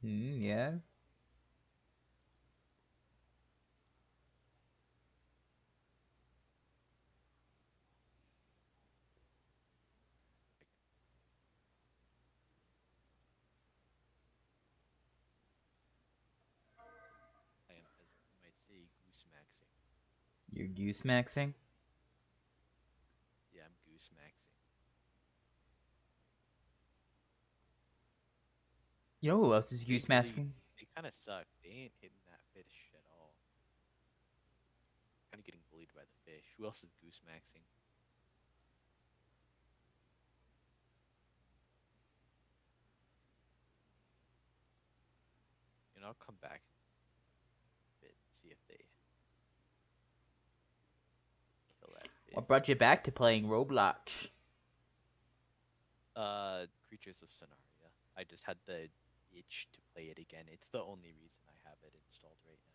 Yeah. I am, as you might say, goose maxing. You're goose maxing. Yeah, I'm goose maxing. You know who else is They goose really, maxing? they kind of suck. They ain't hitting that fish at all. Kind of getting bullied by the fish. Who else is goose maxing? You know, I'll come back in a bit and see if they kill that What fish. brought you back to playing Roblox? Creatures of Sonaria. I just had the itch to play it again. It's the only reason I have it installed right now.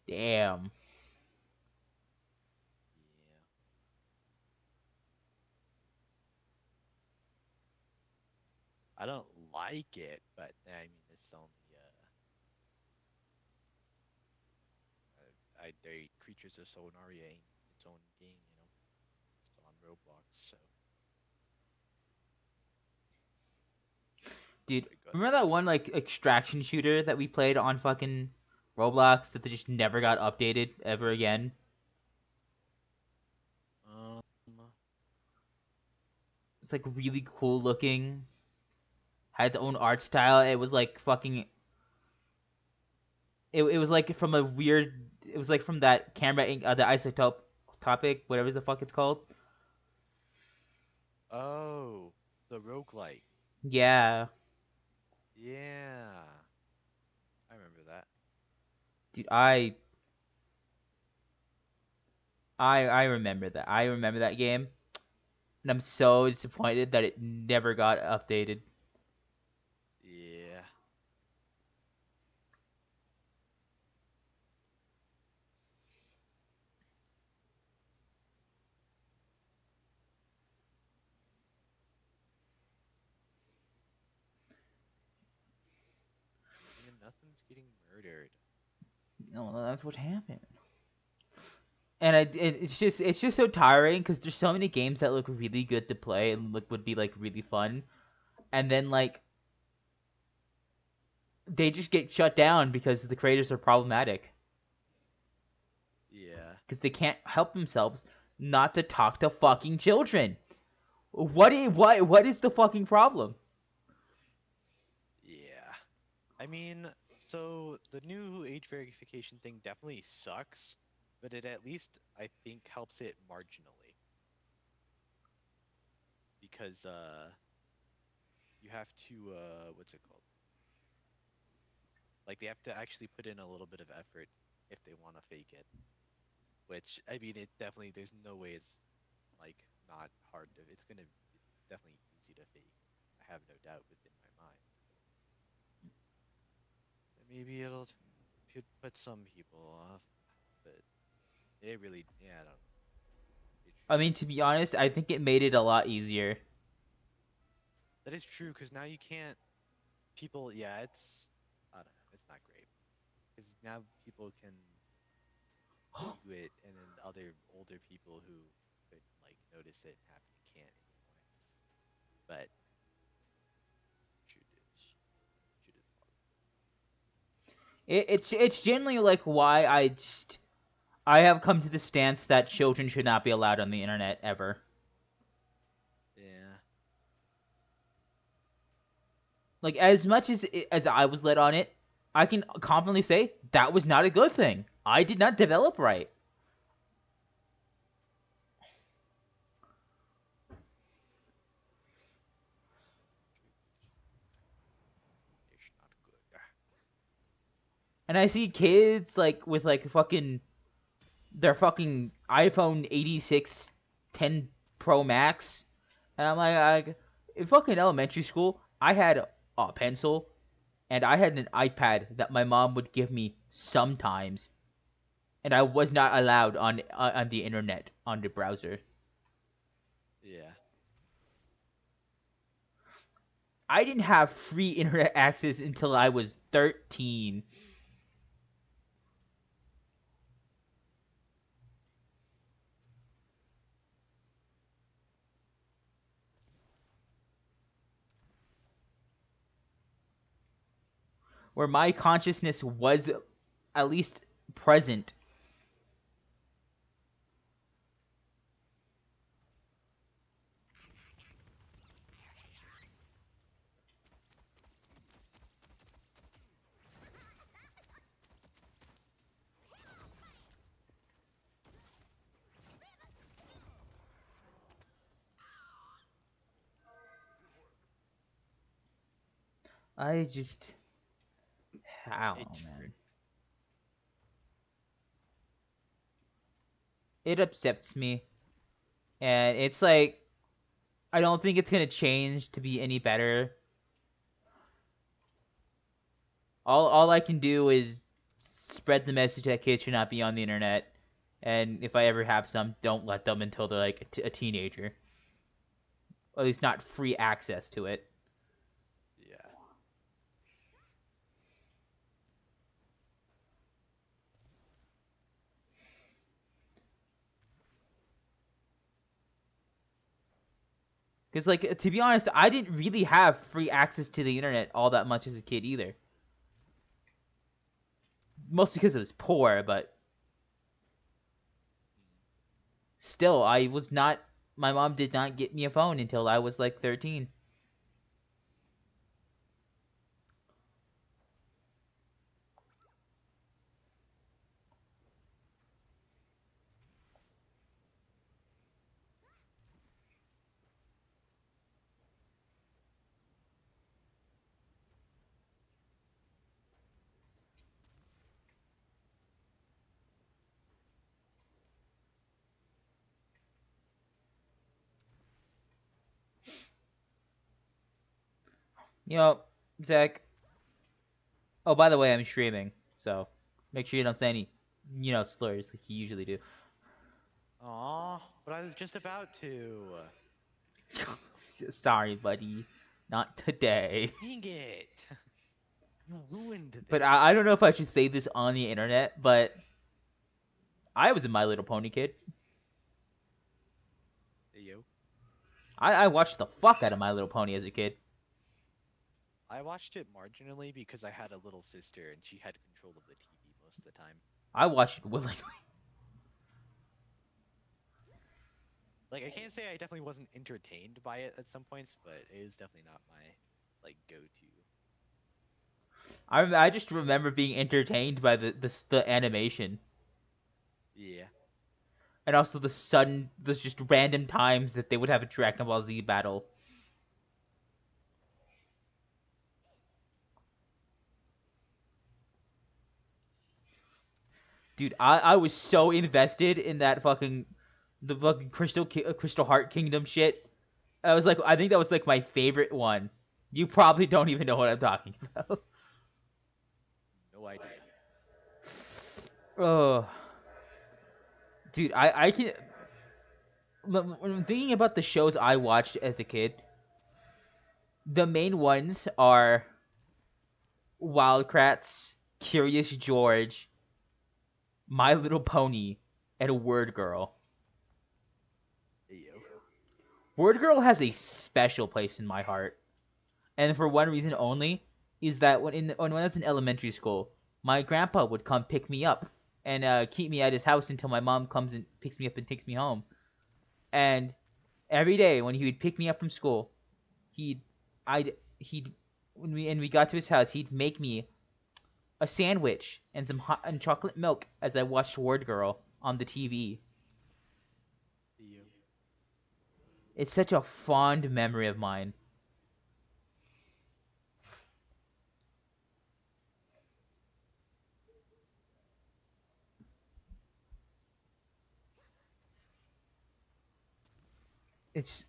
Damn. Yeah. I don't like it, but I mean, it's only the Creatures of Sonaria ain't its own game, you know. It's on Roblox, so Dude, I got. remember that one like extraction shooter that we played on fucking Roblox that they just never got updated ever again? Um, It's like really cool looking. Had its own art style. It was like fucking. It was like from a weird. It was like from that camera, the isotope topic, whatever the fuck it's called. oh, the roguelike. Yeah, Yeah, I remember that. dude, I remember that. I remember that game, and I'm so disappointed that it never got updated. Yeah, yeah, nothing's getting murdered. No, that's what happened. And it's just so tiring because there's so many games that look really good to play and look would be like really fun, and then like they just get shut down because the creators are problematic Yeah, because they can't help themselves not to talk to fucking children. What is the fucking problem? yeah. I mean, so the new age verification thing definitely sucks, but it at least I think helps it marginally because you have to what's it called? Like they have to actually put in a little bit of effort if they want to fake it. Which I mean, it definitely there's no way it's like not hard to. It's definitely easy to fake. I have no doubt within my mind. And maybe it'll put some people off, but it really yeah I don't know. It I shouldn't. mean, to be honest, I think it made it a lot easier. That is true because now you can't people. Yeah, it's I don't know. It's not great because now people can do it, and then other older people who could like notice it and happen can't anymore. But should is should is It's generally like why I have come to the stance that children should not be allowed on the internet ever. yeah. Like as much as I was led on it, I can confidently say that was not a good thing. I did not develop right. It's not good. And I see kids like with like fucking their fucking iPhone 86 10 Pro Max, and I'm like in fucking elementary school, I had a pencil and I had an iPad that my mom would give me sometimes, and I was not allowed on the internet on the browser. Yeah. I didn't have free internet access until I was 13. Where my consciousness was at least present. I just, I don't It know, man. frick. It upsets me, and it's like I don't think it's gonna change to be any better. All I can do is spread the message that kids should not be on the internet, and if I ever have some, don't let them until they're like a teenager. Or at least not free access to it. Yeah. Because, like, to be honest, I didn't really have free access to the internet all that much as a kid either. Mostly because I was poor, but still, I was not. My mom did not get me a phone until I was like 13. You know, Zach. Oh, by the way, I'm streaming, so make sure you don't say any, slurs like you usually do. Aw, but I was just about to. Sorry, buddy, not today. Dang it! You ruined But I this. don't know if I should say this on the internet, but I was a My Little Pony kid. Hey, yo. I watched the fuck out of My Little Pony as a kid. I watched it marginally because I had a little sister and she had control of the TV most of the time. I watched it willingly. Like, I can't say I definitely wasn't entertained by it at some points, but it is definitely not my, like, go-to. I just remember being entertained by the animation, Yeah. and also the just random times that they would have a Dragon Ball Z battle. Dude, I was so invested in that the fucking Crystal Heart Kingdom shit. I think that was like my favorite one. You probably don't even know what I'm talking about. No idea. Oh, dude, I can. When I'm thinking about the shows I watched as a kid, the main ones are Wildcrats, Curious George, My Little Pony, and Word Girl. Hey, yo. Word Girl has a special place in my heart, and for one reason only, is that when I was in elementary school, my grandpa would come pick me up and keep me at his house until my mom comes and picks me up and takes me home. And every day when he would pick me up from school, he'd he'd when we got to his house, he'd make me a sandwich and some hot and chocolate milk as I watched Word Girl on the TV. Hey, yo. It's such a fond memory of mine. It's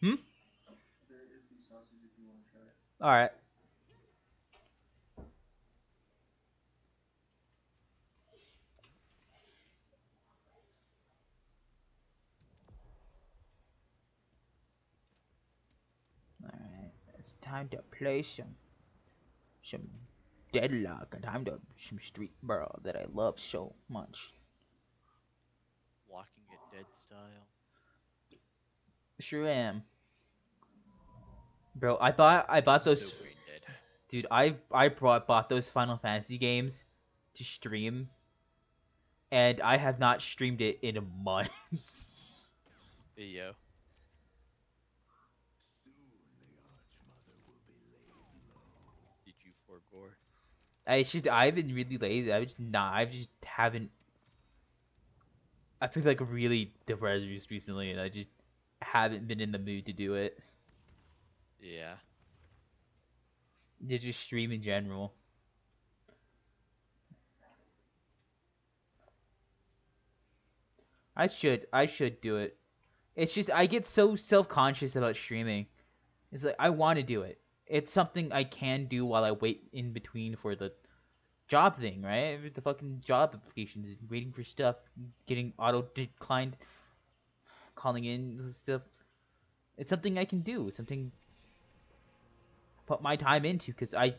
hmm. All right. time to play some Deadlock, and time to some Street Brawl that I love so much. Walking It Dead style. Sure am. Bro, I bought So those. brain dead. Dude, I bought those Final Fantasy games to stream, and I have not streamed it in months. Hey yo. Did you forgore? I've been really lazy. I just haven't. I feel like really depressed just recently, and I just haven't been in the mood to do it. Yeah. To just stream in general. I should do it. It's just I get so self conscious about streaming. It's like I want to do it. It's something I can do while I wait in between for the job thing, right? The fucking job applications, waiting for stuff, getting auto declined, calling in stuff. It's something I can do. Something put my time into because I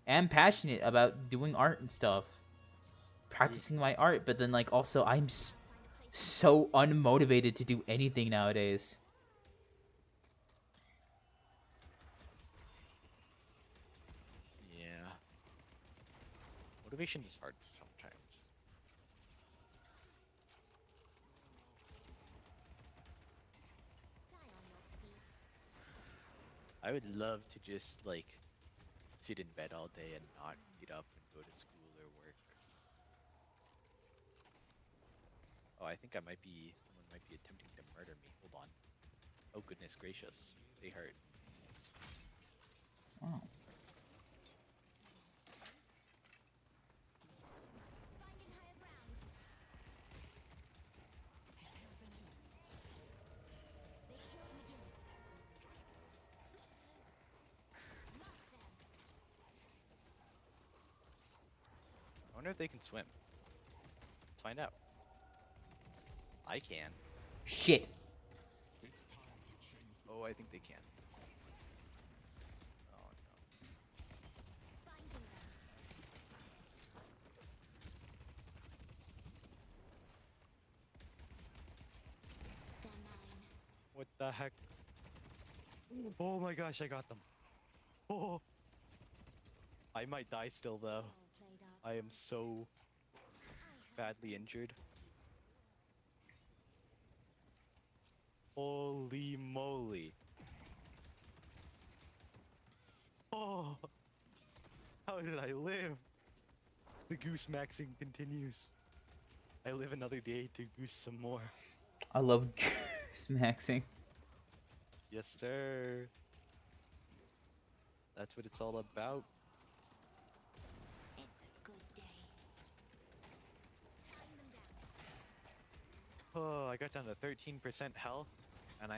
am passionate about doing art and stuff, Yeah. practicing my art. But then like also so unmotivated to do anything nowadays. Yeah. Motivation is hard sometimes. I would love to just like sit in bed all day and not get up and go to school or work. Oh, I think someone might be attempting to murder me. Hold on. Oh goodness gracious. They hurt. Oh. I wonder if they can swim. Let's find out. I can. Shit. Oh, I think they can. Oh no. What the heck? Oh my gosh, I got them. Oh. I might die still though. I am so badly injured. Holy moly. Oh, how did I live? The goose maxing continues. I live another day to goose some more. I love maxing. Yes, sir. That's what it's all about. It's a good day. Oh, I got down to 13% health, and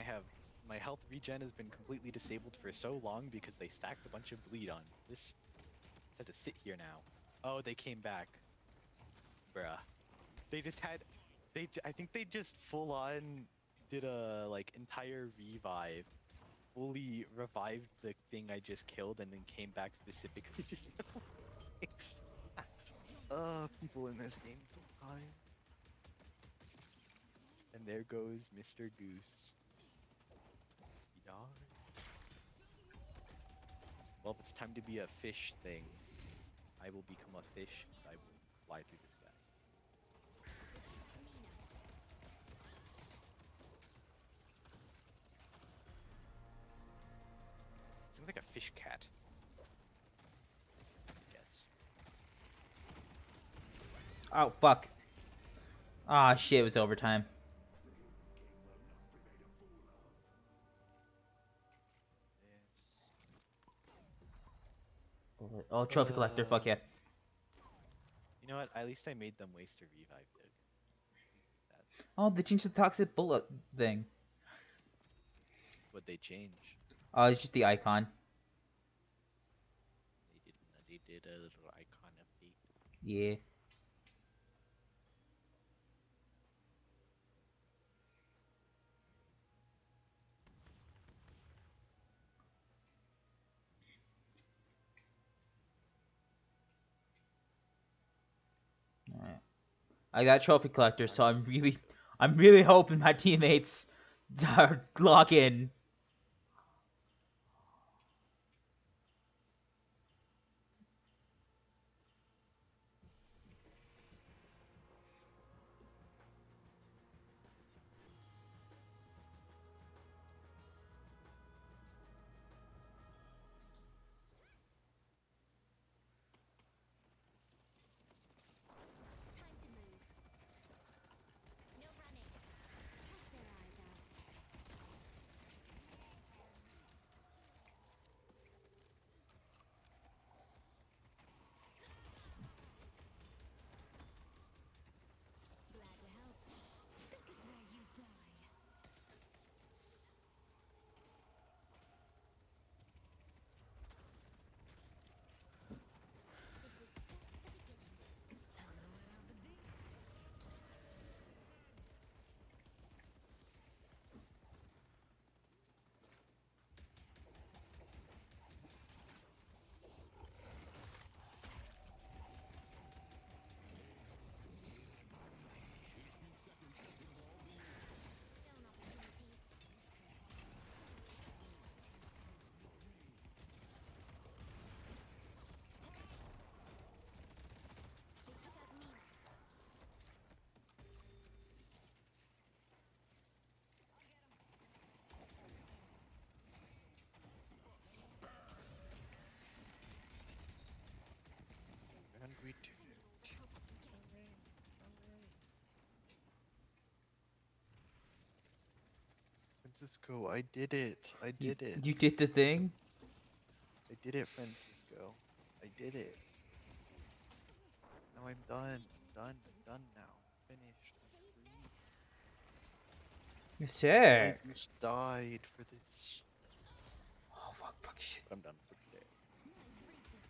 my health regen has been completely disabled for so long because they stacked a bunch of bleed on. This had to sit here now. Oh, they came back. Bruh. They just had, I think they just full on did a like entire revive, fully revived the thing I just killed, and then came back specifically to kill me. People in this game sometimes. And there goes Mr. Goose. He died. Well, it's time to be a fish thing. I will become a fish and I will fly through the sky. Something like a fish cat. Yes. Oh fuck. Ah shit, it was overtime. Oh, trophy collector, fuck yeah. You know what? At least I made them waste a revive, Doug. That Oh, they changed the toxic bullet thing. what they change. Oh, it's just the icon. They did a little icon update. Yeah. I got trophy collector, so I'm really hoping my teammates lock in. Time to move. No running. Cut their eyes out. Glad to help. This is where you die. This is just the beginning. Time to let out the beast. Down opportunities. They took out Mina. Hungry too. Francisco, I did it. I did it. You did the thing. I did it, Francisco. I did it. Now I'm done. Done. Done now. Finished. I'm free. Yes, I sir. just died for this. Oh fuck shit. But I'm done for today.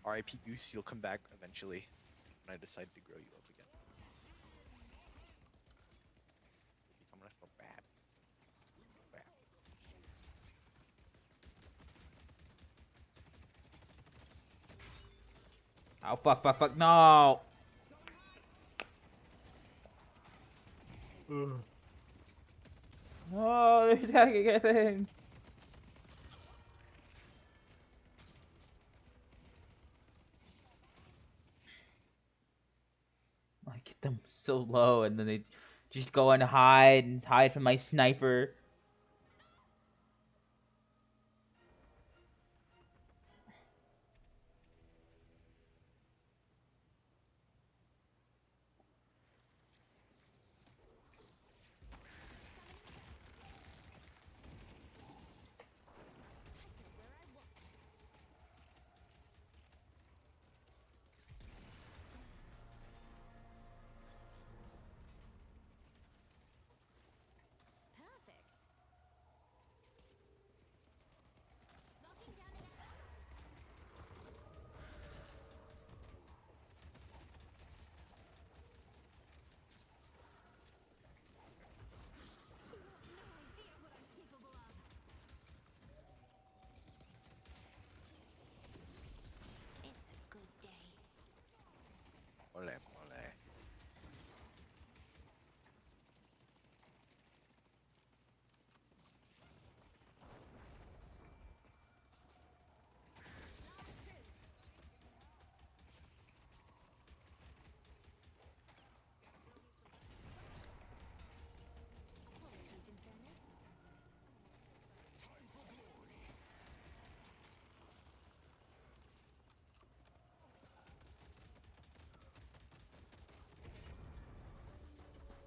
R.I.P. Goose, you'll come back eventually when I decide to grow you up again. You'll become less of a bad. Oh fuck no. Oh, they're attacking everything. I get them so low, and then they just go and hide from my sniper. Where I want. Perfect. Locking down an You have no idea what I'm capable of. It's a good day. Ole, ole. Apologies in fairness.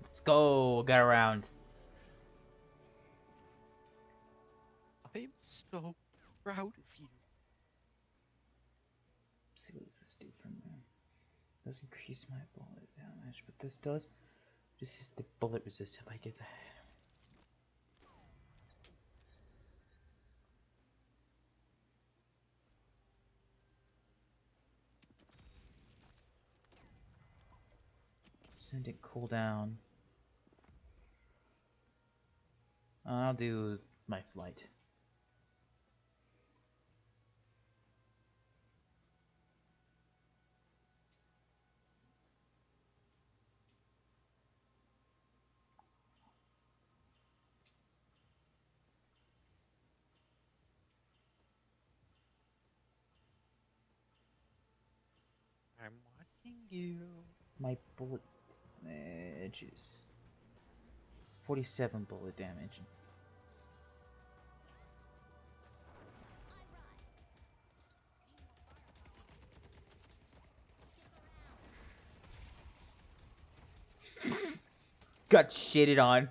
Let's go. Get around. I'm so proud of you. Let's see what does this do from there. Does increase my bullet damage, but this does. This is the bullet resistant. I get that. Send it cooldown. I'll do my flight. I'm watching you. My bullet damage is 47 bullet damage. Got shitted on.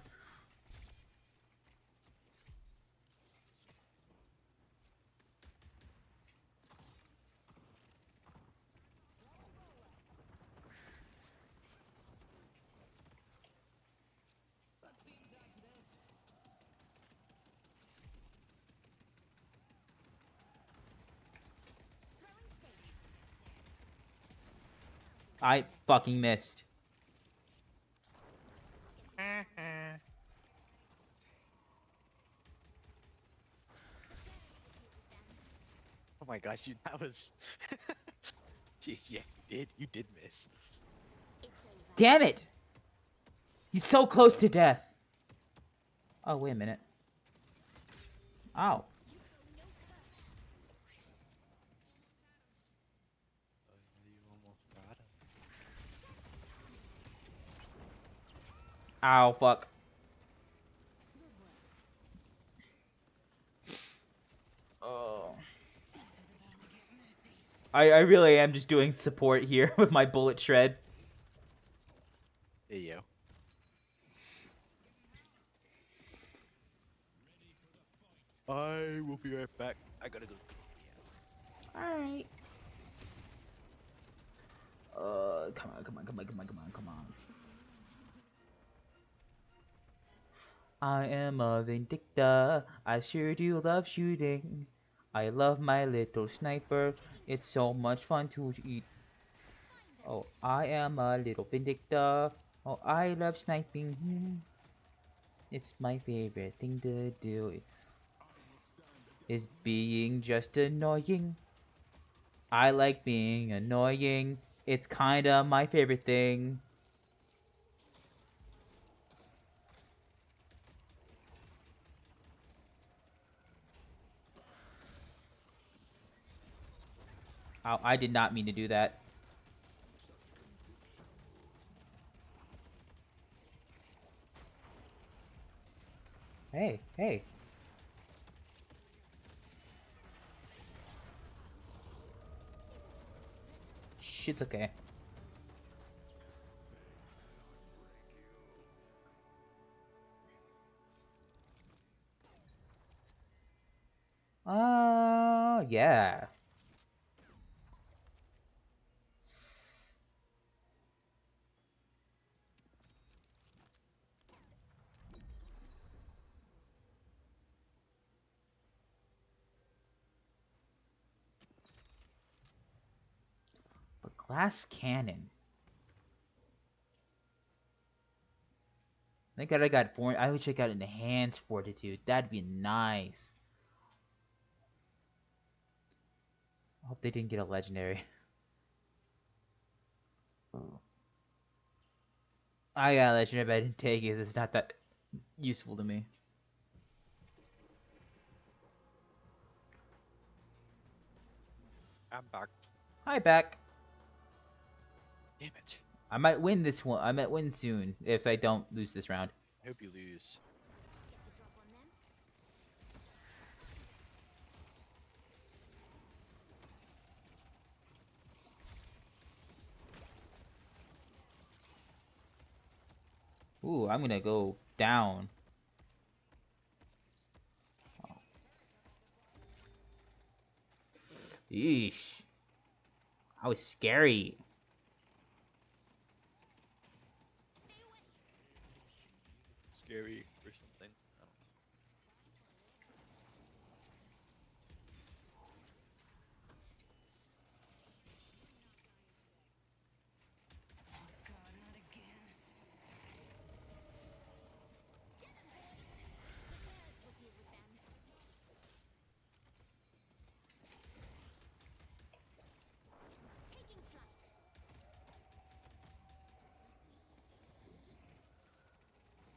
I fucking missed. Oh my gosh, that was. Yeah, you did miss. Damn it! He's so close to death. Oh, wait a minute. Ow. You almost got him. Ow, fuck. Oh. I really am just doing support here with my bullet shred. Hey yo. I will be right back. I gotta go. Alright. Come on, come on, come on, come on, come on, come on. I am a Vindicta. I sure do love shooting. I love my little sniper. It's so much fun to eat. Oh, I am a little Vindicta. Oh, I love sniping. It's my favorite thing to do. Is being just annoying. I like being annoying. It's kinda my favorite thing. Oh, I did not mean to do that. Hey, hey. Shit's okay. Yeah. But glass cannon. I think I got I wish I got enhanced fortitude. That'd be nice. I hope they didn't get a legendary. I got a legendary, but I didn't take it 'cause it's not that useful to me. I'm back. Hi, back. Damn it. I might win this one. I might win soon if I don't lose this round. I hope you lose. Get the drop on them. Ooh, I'm gonna go down. Oh. Yeesh. That was scary. Stay away. Scary or something. I don't know. Birds will deal with them. Taking flight.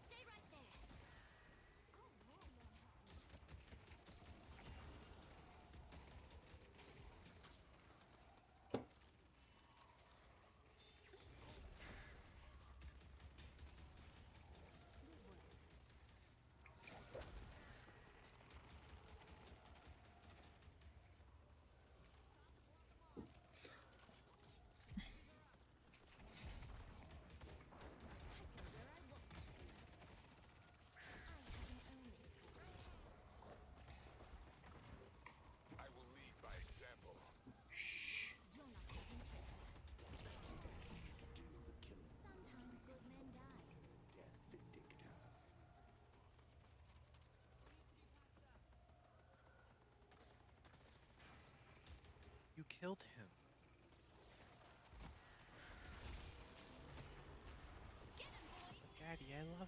Stay right there. killed him. Daddy, I love him.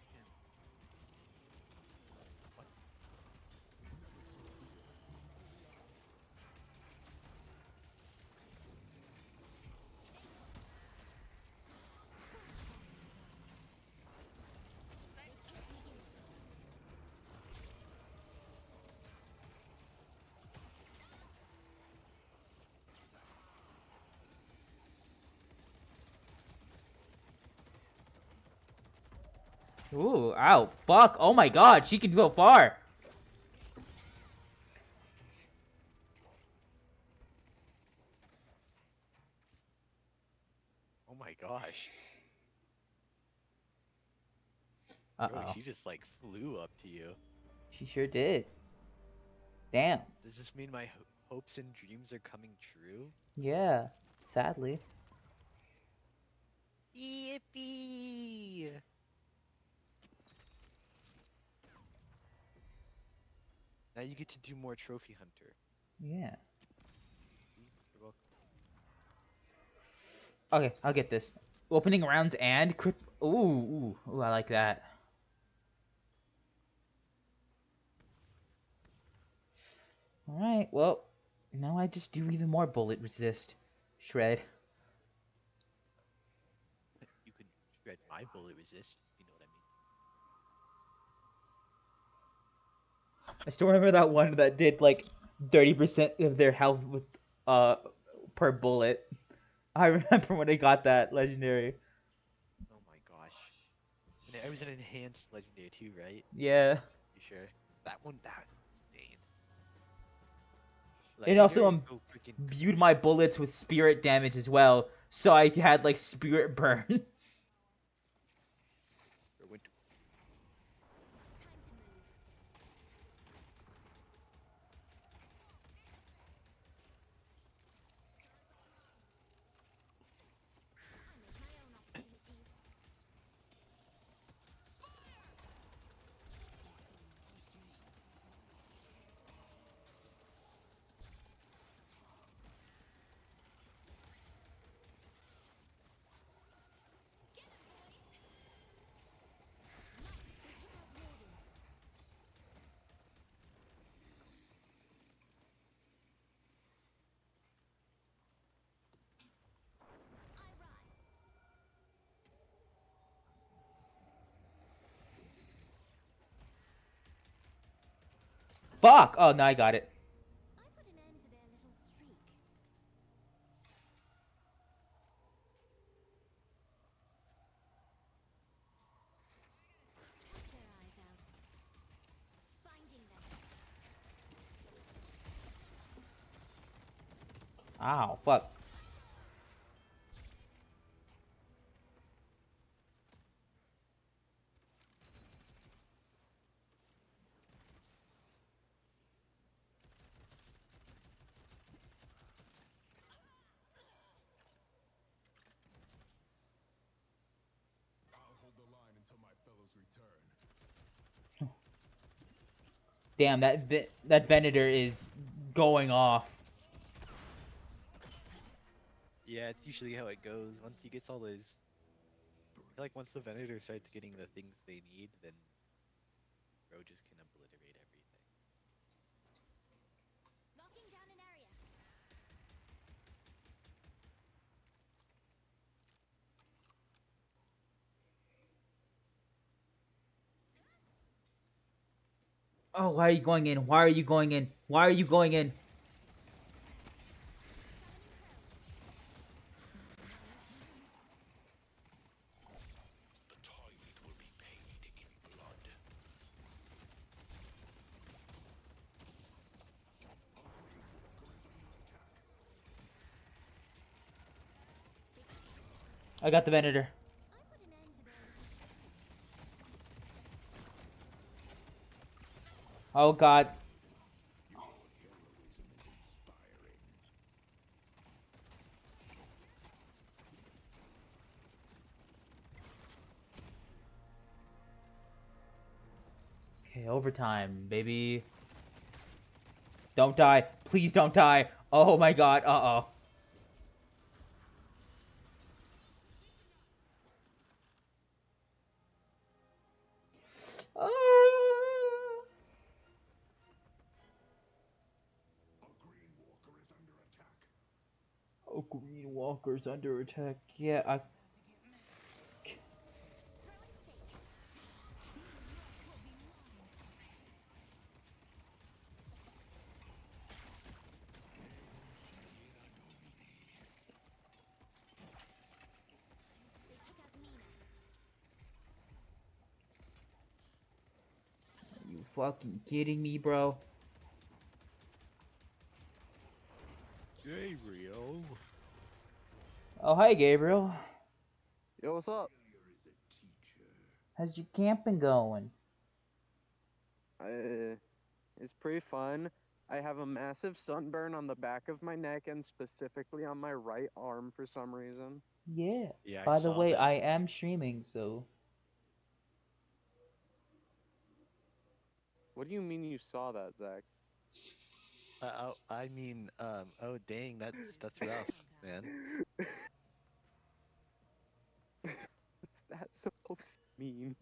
What? Ooh, ow, fuck. Oh my god, she can go far. Oh my gosh. Uh Bro, oh. she just like flew up to you. She sure did. Damn. Does this mean my hopes and dreams are coming true? Yeah, sadly. Yippee! Now you get to do more trophy hunter. Yeah. You're welcome. Okay, I'll get this. Opening rounds and crit. Ooh, I like that. Alright, well, now I just do even more bullet resist. Shred. You could shred my bullet resist, if you know what I mean. I still remember that one that did like 30% of their health with per bullet. I remember when I got that legendary. Oh my gosh. And it was an enhanced legendary too, right? Yeah. You sure? That one, that was insane. It also Legendary is so freaking imbued my bullets with spirit damage as well, so I had like spirit burn. Or went to- Time to move. I make my own opportunities. I rise. Fuck! Oh, no, I got it. I put an end to their little streak. Cut their eyes out. Binding them. Ow, fuck. I'll hold the line until my fellows return. Damn, that Venator is going off. Yeah, it's usually how it goes. Once he gets all his... I feel like once the Venator starts getting the things they need, then Bro just can obliterate everything. Locking down an area. Oh, why are you going in? Why are you going in? Why are you going in? The toilet will be paid in blood. I got the Venator. I put an end to their little Oh god. Okay, overtime, baby. Don't die. Please don't die. Oh my god. Uh-oh. Oh, Green Walker's under attack. Yeah, I. They took out Mina. Are you fucking kidding me, bro? Gabriel. Oh, hi, Gabriel. Yo, what's up? How's your camping going? It's pretty fun. I have a massive sunburn on the back of my neck and specifically on my right arm for some reason. Yeah. Yeah, I By the saw way, that. I am streaming, so. What do you mean you saw that, Zach? I mean, oh dang, that's rough, man. What's that supposed to mean?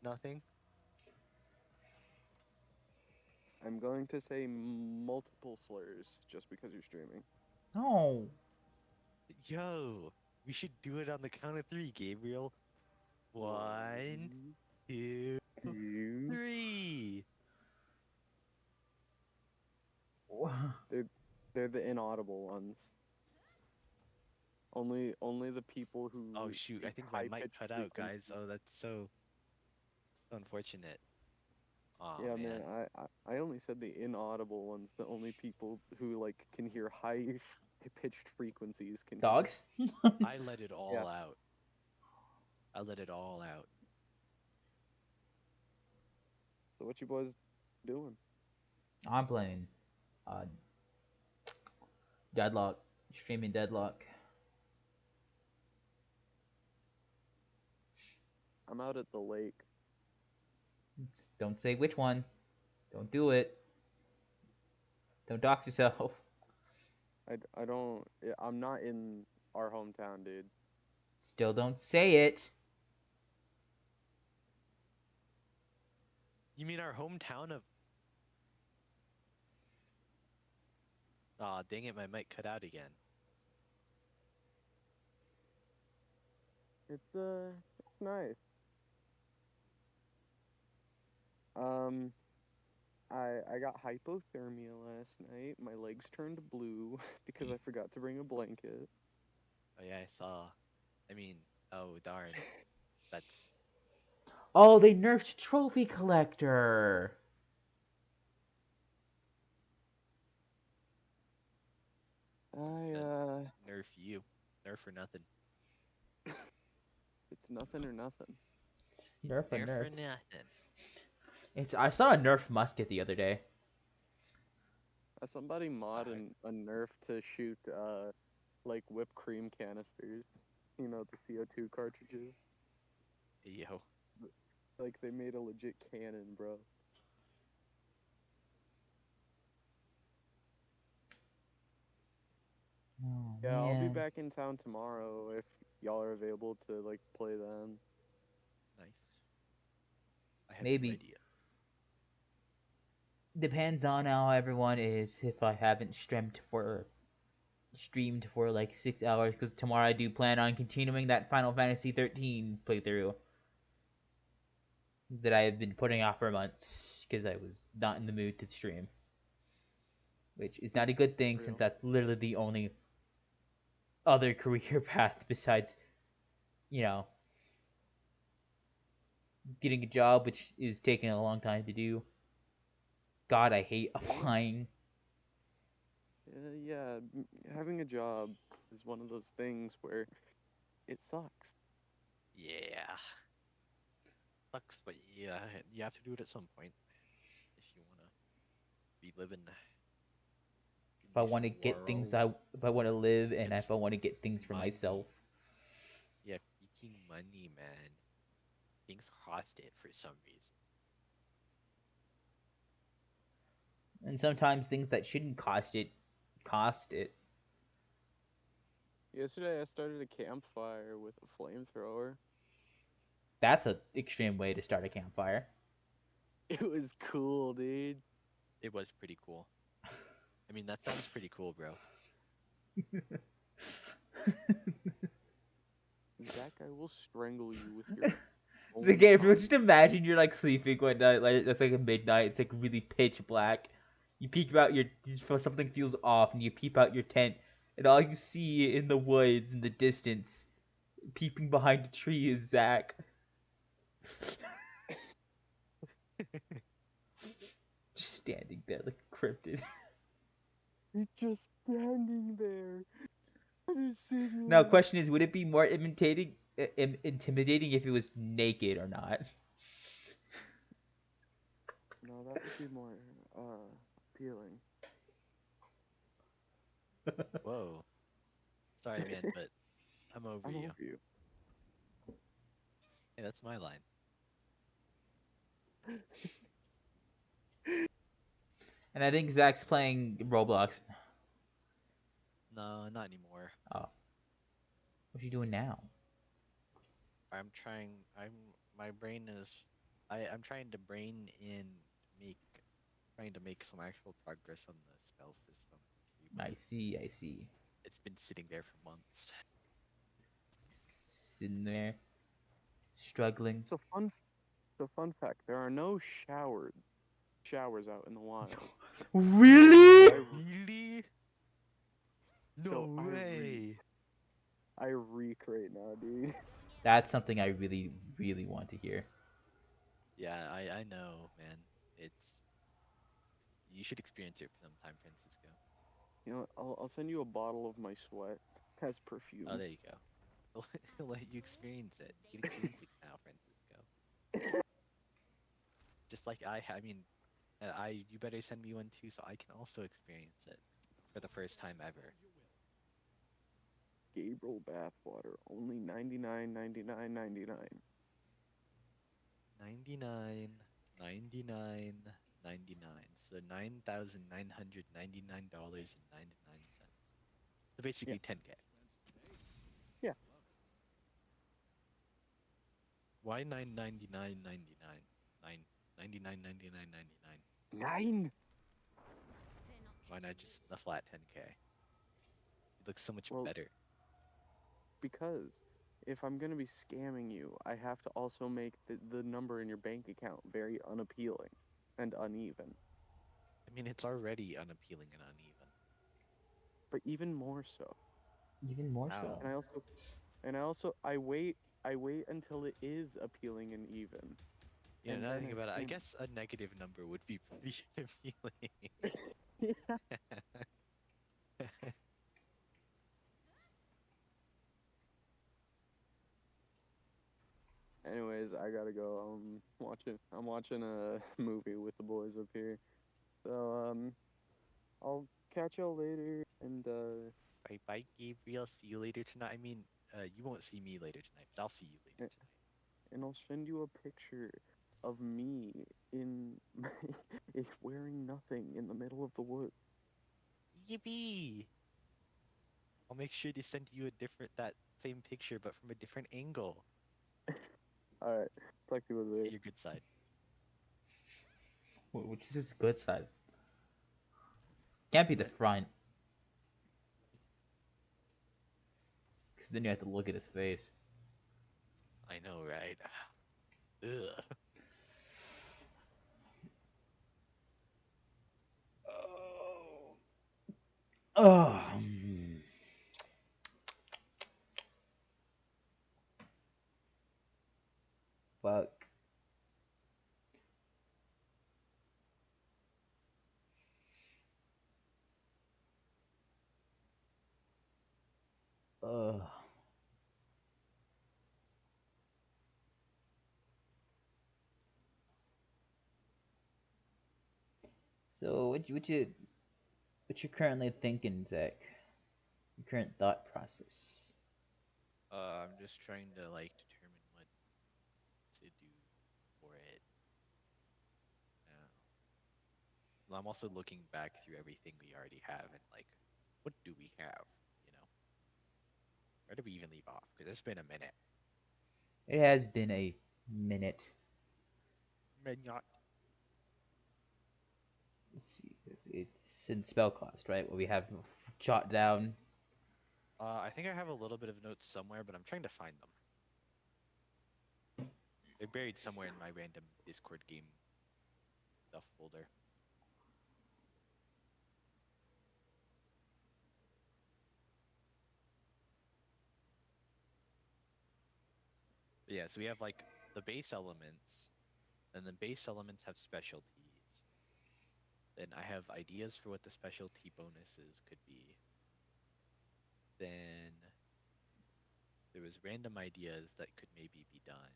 Nothing. I'm going to say multiple slurs just because you're streaming. No. Yo, we should do it on the count of 3, Gabriel. 1, 2, Two. 3. They're the inaudible ones. Only the people who. Oh shoot, I speak think my mic high-pitched cut out, guys. frequencies. Oh, that's so unfortunate. Oh Yeah, man. I only said the inaudible ones. The only people who like can hear high-pitched frequencies can. hear. Dogs? I let it all Yeah. out. I let it all out. So what you boys doing? I'm playing. Deadlock. Streaming Deadlock. I'm out at the lake. Don't say which one. Don't do it. Don't dox yourself. I don't. I'm not in our hometown, dude. Still don't say it. You mean our hometown of? Aw, dang it, my mic cut out again. It's nice. I got hypothermia last night. My legs turned blue because I forgot to bring a blanket. Oh yeah, I saw. I mean, oh darn. That's Oh, they nerfed Trophy Collector. nerf you. Nerf or nothing. It's nothing or nothing. Nerf or Nerf nerf. or nothing. I saw a nerf musket the other day. Somebody mod Alright. a Nerf to shoot like whipped cream canisters. You know, the CO2 cartridges. Yo. Like they made a legit cannon, bro. Oh, Yeah, I'll be man. back in town tomorrow if y'all are available to like play then. Nice. I have Maybe. no idea. Depends on how everyone is. If I haven't streamed for like 6 hours, because tomorrow I do plan on continuing that Final Fantasy 13 playthrough that I have been putting off for months because I was not in the mood to stream, which is not a good thing since Real. that's literally the only other career path besides, you know, getting a job, which is taking a long time to do. God, I hate applying. Yeah, having a job is one of those things where it sucks. Yeah. Sucks, but yeah, you have to do it at some point if you wanna be living. If I this want to get things, world. if I want to live, and Because if I want to get things for money. myself. Yeah, freaking money, man. Things cost it for some reason. And sometimes things that shouldn't cost it, cost it. Yesterday I started a campfire with a flamethrower. That's an extreme way to start a campfire. It was cool, dude. It was pretty cool. I mean, that sounds pretty cool, bro. Zach, I will strangle you with your So own Gabriel, tongue. just imagine you're like sleeping one night, like it's like a midnight, it's like really pitch black. You peek out something feels off, and you peep out your tent, and all you see in the woods in the distance, peeping behind a tree, is Zach. Just standing there like a cryptid. He's just standing there. Now, question is, would it be more intimidating if it was naked or not? No, that would be more appealing. Whoa. Sorry, man, but I'm over I'm you. over you. Hey, that's my line. And I think Zach's playing Roblox. No, not anymore. Oh, what's he doing now? I'm trying. My brain is. I'm trying to brain in make. Trying to make some actual progress on the spell system. I see, I see. It's been sitting there for months. Sitting there, struggling. So fun fact: there are no showers out in the wild. Really? Really? So No way. I reek right now, dude. That's something I really, really want to hear. Yeah, I know, man. It's. You should experience it sometime, Francisco. You know, I'll send you a bottle of my sweat as perfume. Oh, there you go. He'll let you experience it. You can experience it now, Francisco. Just like I mean, you better send me one too, so I can also experience it for the first time ever. Gabriel bathwater, only $99.99.99. 99, 99, 99. So $9,999.99. So basically 10K. Yeah. Why 999.99? 99.99.99. 9. Why not just a flat 10K? It looks so much Well, better. Because if I'm gonna be scamming you, I have to also make the number in your bank account very unappealing and uneven. I mean, it's already unappealing and uneven. But even more so. Even more Ow. so. I wait until it is appealing and even. Yeah, And now that I then think I about it, I scam- guess a negative number would be pretty appealing. Yeah. Anyways, I gotta go. I'm watching a movie with the boys up here. So I'll catch y'all later and Bye bye, Gabriel. See you later tonight. I mean, you won't see me later tonight, but I'll see you later tonight. and I'll send you a picture of me in wearing nothing in the middle of the woods. Yippee! I'll make sure to send you that same picture, but from a different angle. All right, talk to you At later. your good side. Which is his good side? Can't be the front. Because then you have to look at his face. I know, right? Ugh. Oh. Fuck. Ugh. So what you currently thinking, Zach? Your current thought process. I'm just trying to determine what to do for it. Yeah. Well, I'm also looking back through everything we already have and what do we have? You know, where do we even leave off? Because it's been a minute. It has been a minute. Minute. Let's see. It's in spell cost, right? What we have jot down. I think I have a little bit of notes somewhere, but I'm trying to find them. They're buried somewhere in my random Discord game stuff folder. But yeah, so we have like the base elements, and the base elements have specialties. Then I have ideas for what the specialty bonuses could be. Then there was random ideas that could maybe be done.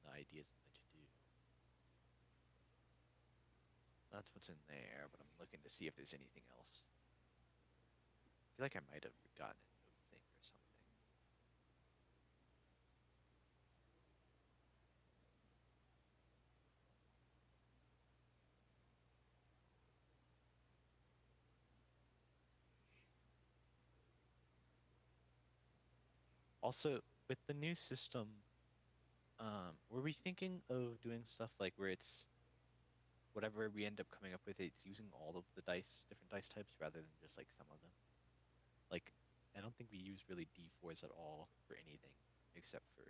The ideas in the to-do. That's what's in there, but I'm looking to see if there's anything else. I feel like I might have forgotten a note thing or something. Also, with the new system, were we thinking of doing stuff like where it's whatever we end up coming up with, it's using all of the different dice types, rather than just like some of them? Like, I don't think we use really D4s at all for anything except for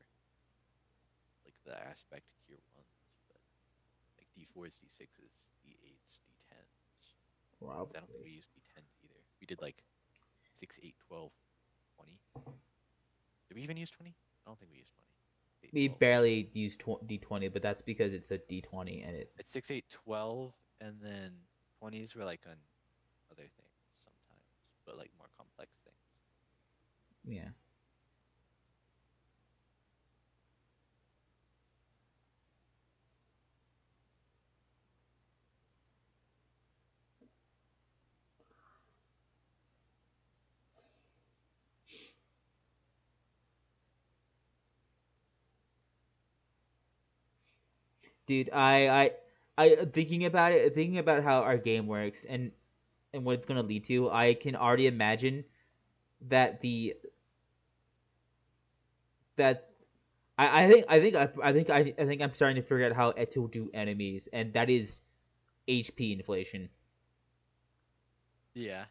like the aspect tier ones, but like D4s, D6s, D8s, D10s. Wow. 'Cause I don't think we use D10s either. We did like 6, 8, 12, 20. Did we even use 20? I don't think we used 20. 8, We 12. barely use D20, but that's because it's a D20 and it. It's 6, 8, 12, and then 20s were like on other things sometimes, but like more complex things. Yeah. Dude, I thinking about how our game works and what it's gonna lead to. I can already imagine that that I think I'm starting to figure out how to do enemies, and that is HP inflation. Yeah.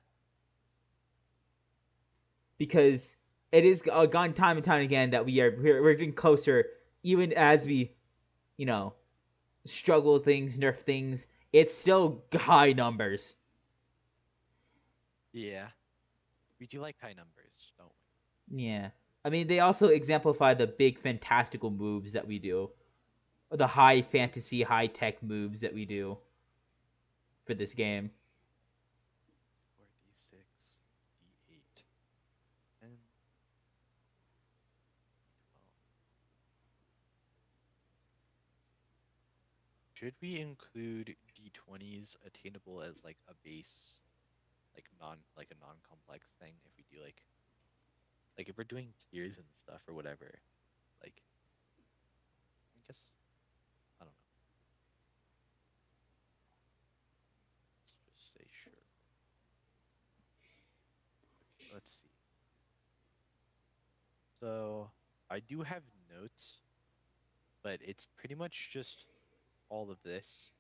Because it is gone time and time again that we're getting closer, even as we, you know, struggle things, nerf things. It's still high numbers. Yeah. We do like high numbers, don't we? Yeah. I mean, they also exemplify the big fantastical moves that we do, the high fantasy, high tech moves that we do for this game. 4d6, d8, and 12. Should we include d20s attainable as like a base, like a non-complex thing if we do like if we're doing tiers and stuff or whatever, like I guess I don't know. Let's just say sure. Okay, let's see. So I do have notes, but it's pretty much just all of this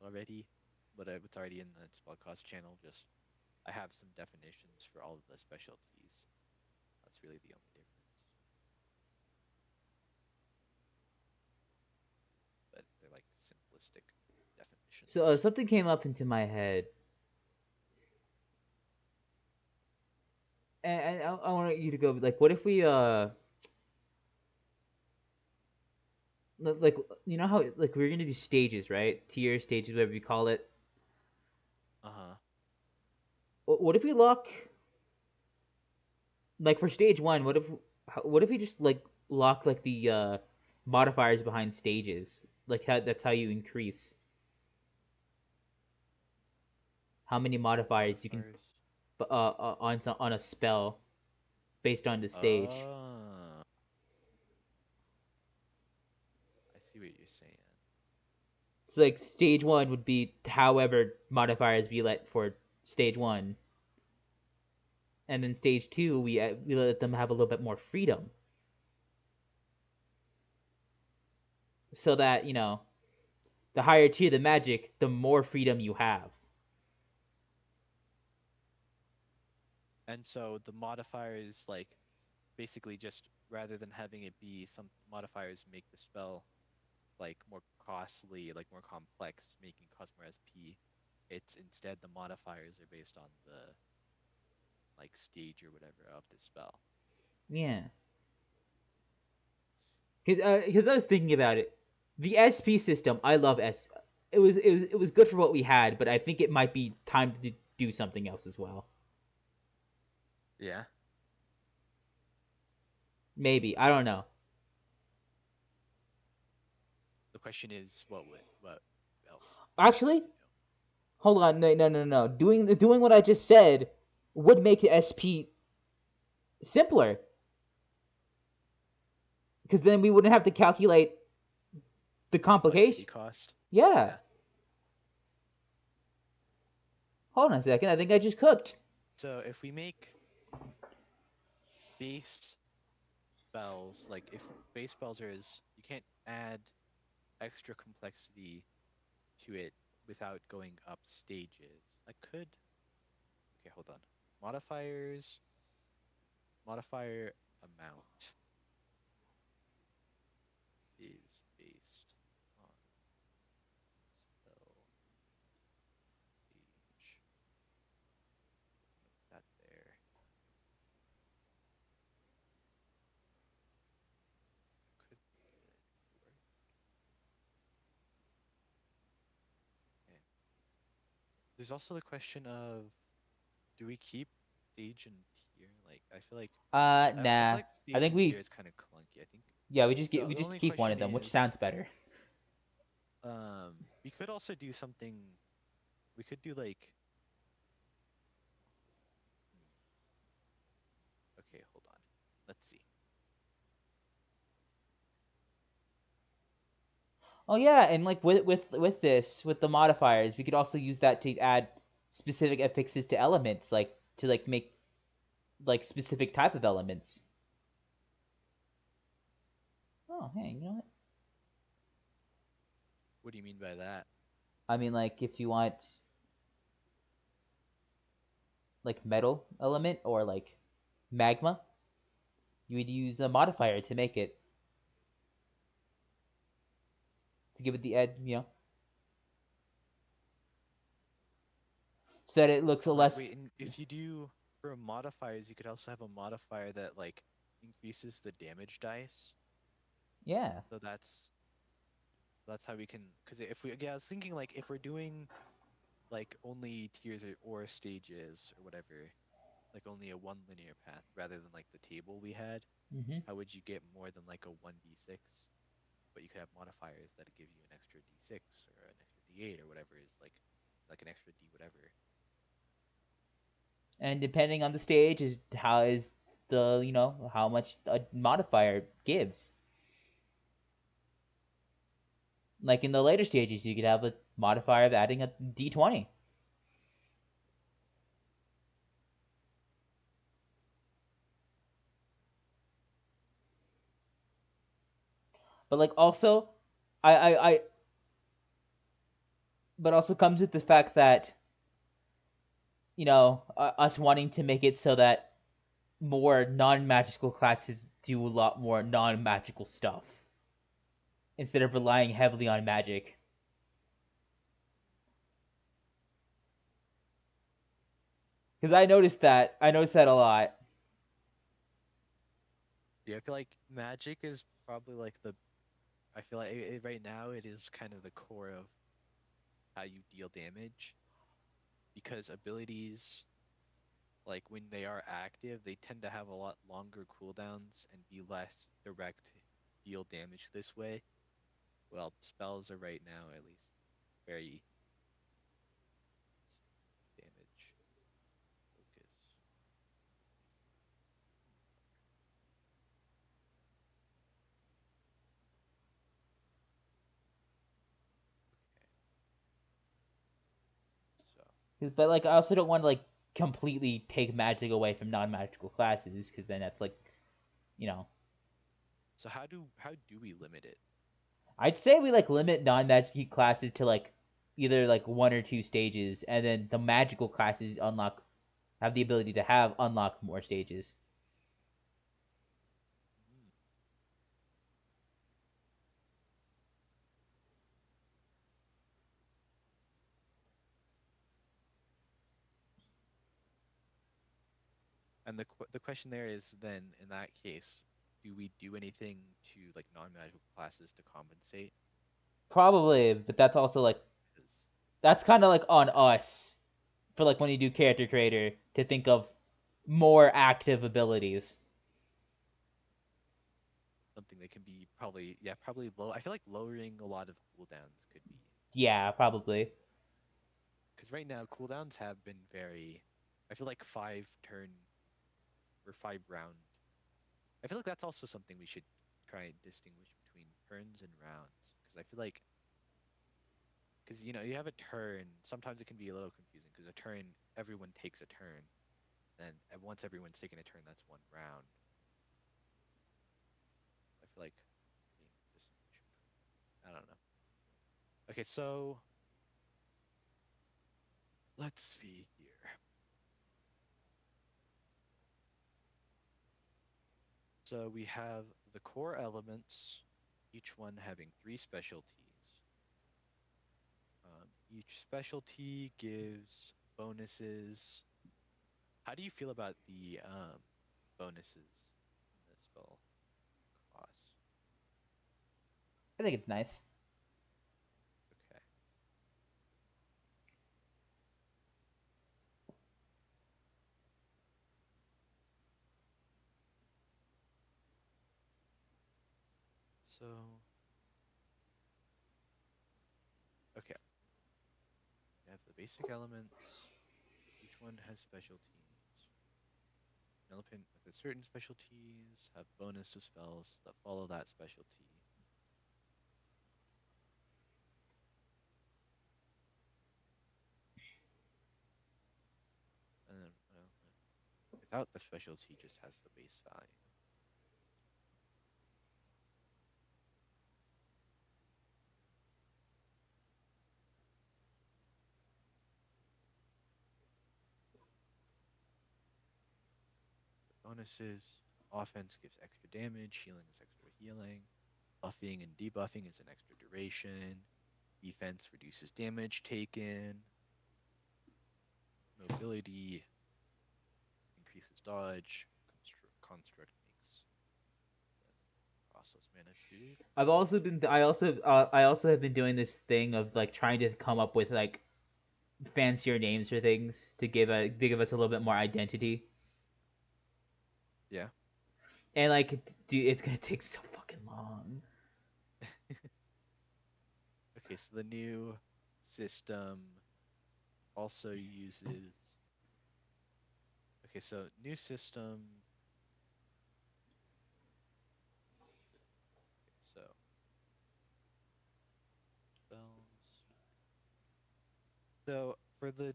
already, but it's already in the Spellcast channel. Just I have some definitions for all of the specialties. That's really the only difference. But they're like simplistic definitions. So something came up into my head, and I want you to go like, what if we like, you know how like we're gonna do stages, right? Tier stages, whatever you call it. Uh-huh. What if we lock, like, for stage one? What if we just like lock like the modifiers behind stages? Like how that's how you increase how many modifiers you can Modifiers. on a spell based on the stage. I see what you're saying. So like stage one would be however modifiers we let for stage one, and then stage two we let them have a little bit more freedom, so that the higher tier the magic, the more freedom you have. And so the modifiers like basically just rather than having it be some modifiers make the spell like more costly, like more complex, making cost more SP. It's instead the modifiers are based on the like stage or whatever of the spell. Yeah. Because I was thinking about it, the SP system. I love S. It was good for what we had, but I think it might be time to do something else as well. Yeah. Maybe, I don't know. The question is what else? Actually, You know? hold on, no. Doing what I just said would make the SP simpler, because then we wouldn't have to calculate the Complexity complication. cost. Yeah. Yeah. Hold on a second. I think I just cooked. So if we make base spells, like if base spells are is you can't add extra complexity to it without going up stages. I could. Okay, hold on. Modifiers, modifier amount is based on spell stage. Put that there. Could get it to work. Okay. There's also the question of do we keep stage and tier? Like I feel like I feel Nah. like I stage think and tier we is kind of clunky. I think yeah we just get the we just only keep one question of them, which is sounds better. we could also do something. We could do like okay, hold on. Let's see. Oh yeah, and like with this with the modifiers, we could also use that to add specific affixes to elements, like to like make like specific type of elements. Oh hey, you know what? What do you mean by that? I mean, like if you want like metal element or like magma, you would use a modifier to make it to give it the ed, so that it looks a Right, less. wait, and if you do for modifiers, you could also have a modifier that like increases the damage dice. Yeah. So that's how we can. Because if we, yeah, I was thinking like if we're doing like only tiers or stages or whatever, like only a one linear path rather than like the table we had, Mm-hmm. how would you get more than like a 1d6? But you could have modifiers that give you an extra d6 or an extra d8 or whatever is like an extra d whatever. And depending on the stage is how is the how much a modifier gives. Like in the later stages, you could have a modifier of adding a d20. But like also, I but also comes with the fact that us wanting to make it so that more non-magical classes do a lot more non-magical stuff instead of relying heavily on magic. Because I noticed that a lot. Yeah, I feel like magic is probably like the. I feel like right now it is kind of the core of how you deal damage because abilities, like when they are active, they tend to have a lot longer cooldowns and be less direct deal damage this way. Well, spells are right now at least very damage focus. So, But like, I also don't want to like completely take magic away from non-magical classes, because then that's like, you know, so how do we limit it? I'd say we like limit non-magic classes to like either like one or two stages, and then the magical classes unlock have the ability to have unlock more stages. Mm. And the question there is then, in that case, do we do anything to like non-magical classes to compensate? Probably, but that's also like 'Cause that's kind of like on us for like when you do character creator to think of more active abilities. something that can be probably, yeah, probably low. I feel like lowering a lot of cooldowns could be, Yeah, probably. because right now cooldowns have been very, I feel like 5 turn or 5 round. I feel like that's also something we should try and distinguish between turns and rounds, because I feel like, because you have a turn, sometimes it can be a little confusing because a turn, everyone takes a turn, then once everyone's taken a turn, that's 1 round. I feel like being distinguished between, I don't know. Okay, so let's see here. So we have the core elements, each one having 3 specialties. Each specialty gives bonuses. How do you feel about the bonuses in the spell cost? I think it's nice. Okay. So, okay. We have the basic elements. Each one has specialties. An elephant with a certain specialties have bonus to spells that follow that specialty. And then, without the specialty, just has the base value. Bonuses: offense gives extra damage, healing is extra healing, buffing and debuffing is an extra duration, defense reduces damage taken, mobility increases dodge, construct makes crossless mana dude. I also have been doing this thing of like trying to come up with like fancier names for things to give us a little bit more identity. Yeah. And like dude, it's gonna take so fucking long. Okay, so the new system also uses. Okay, so new system. Okay, so spells. So for the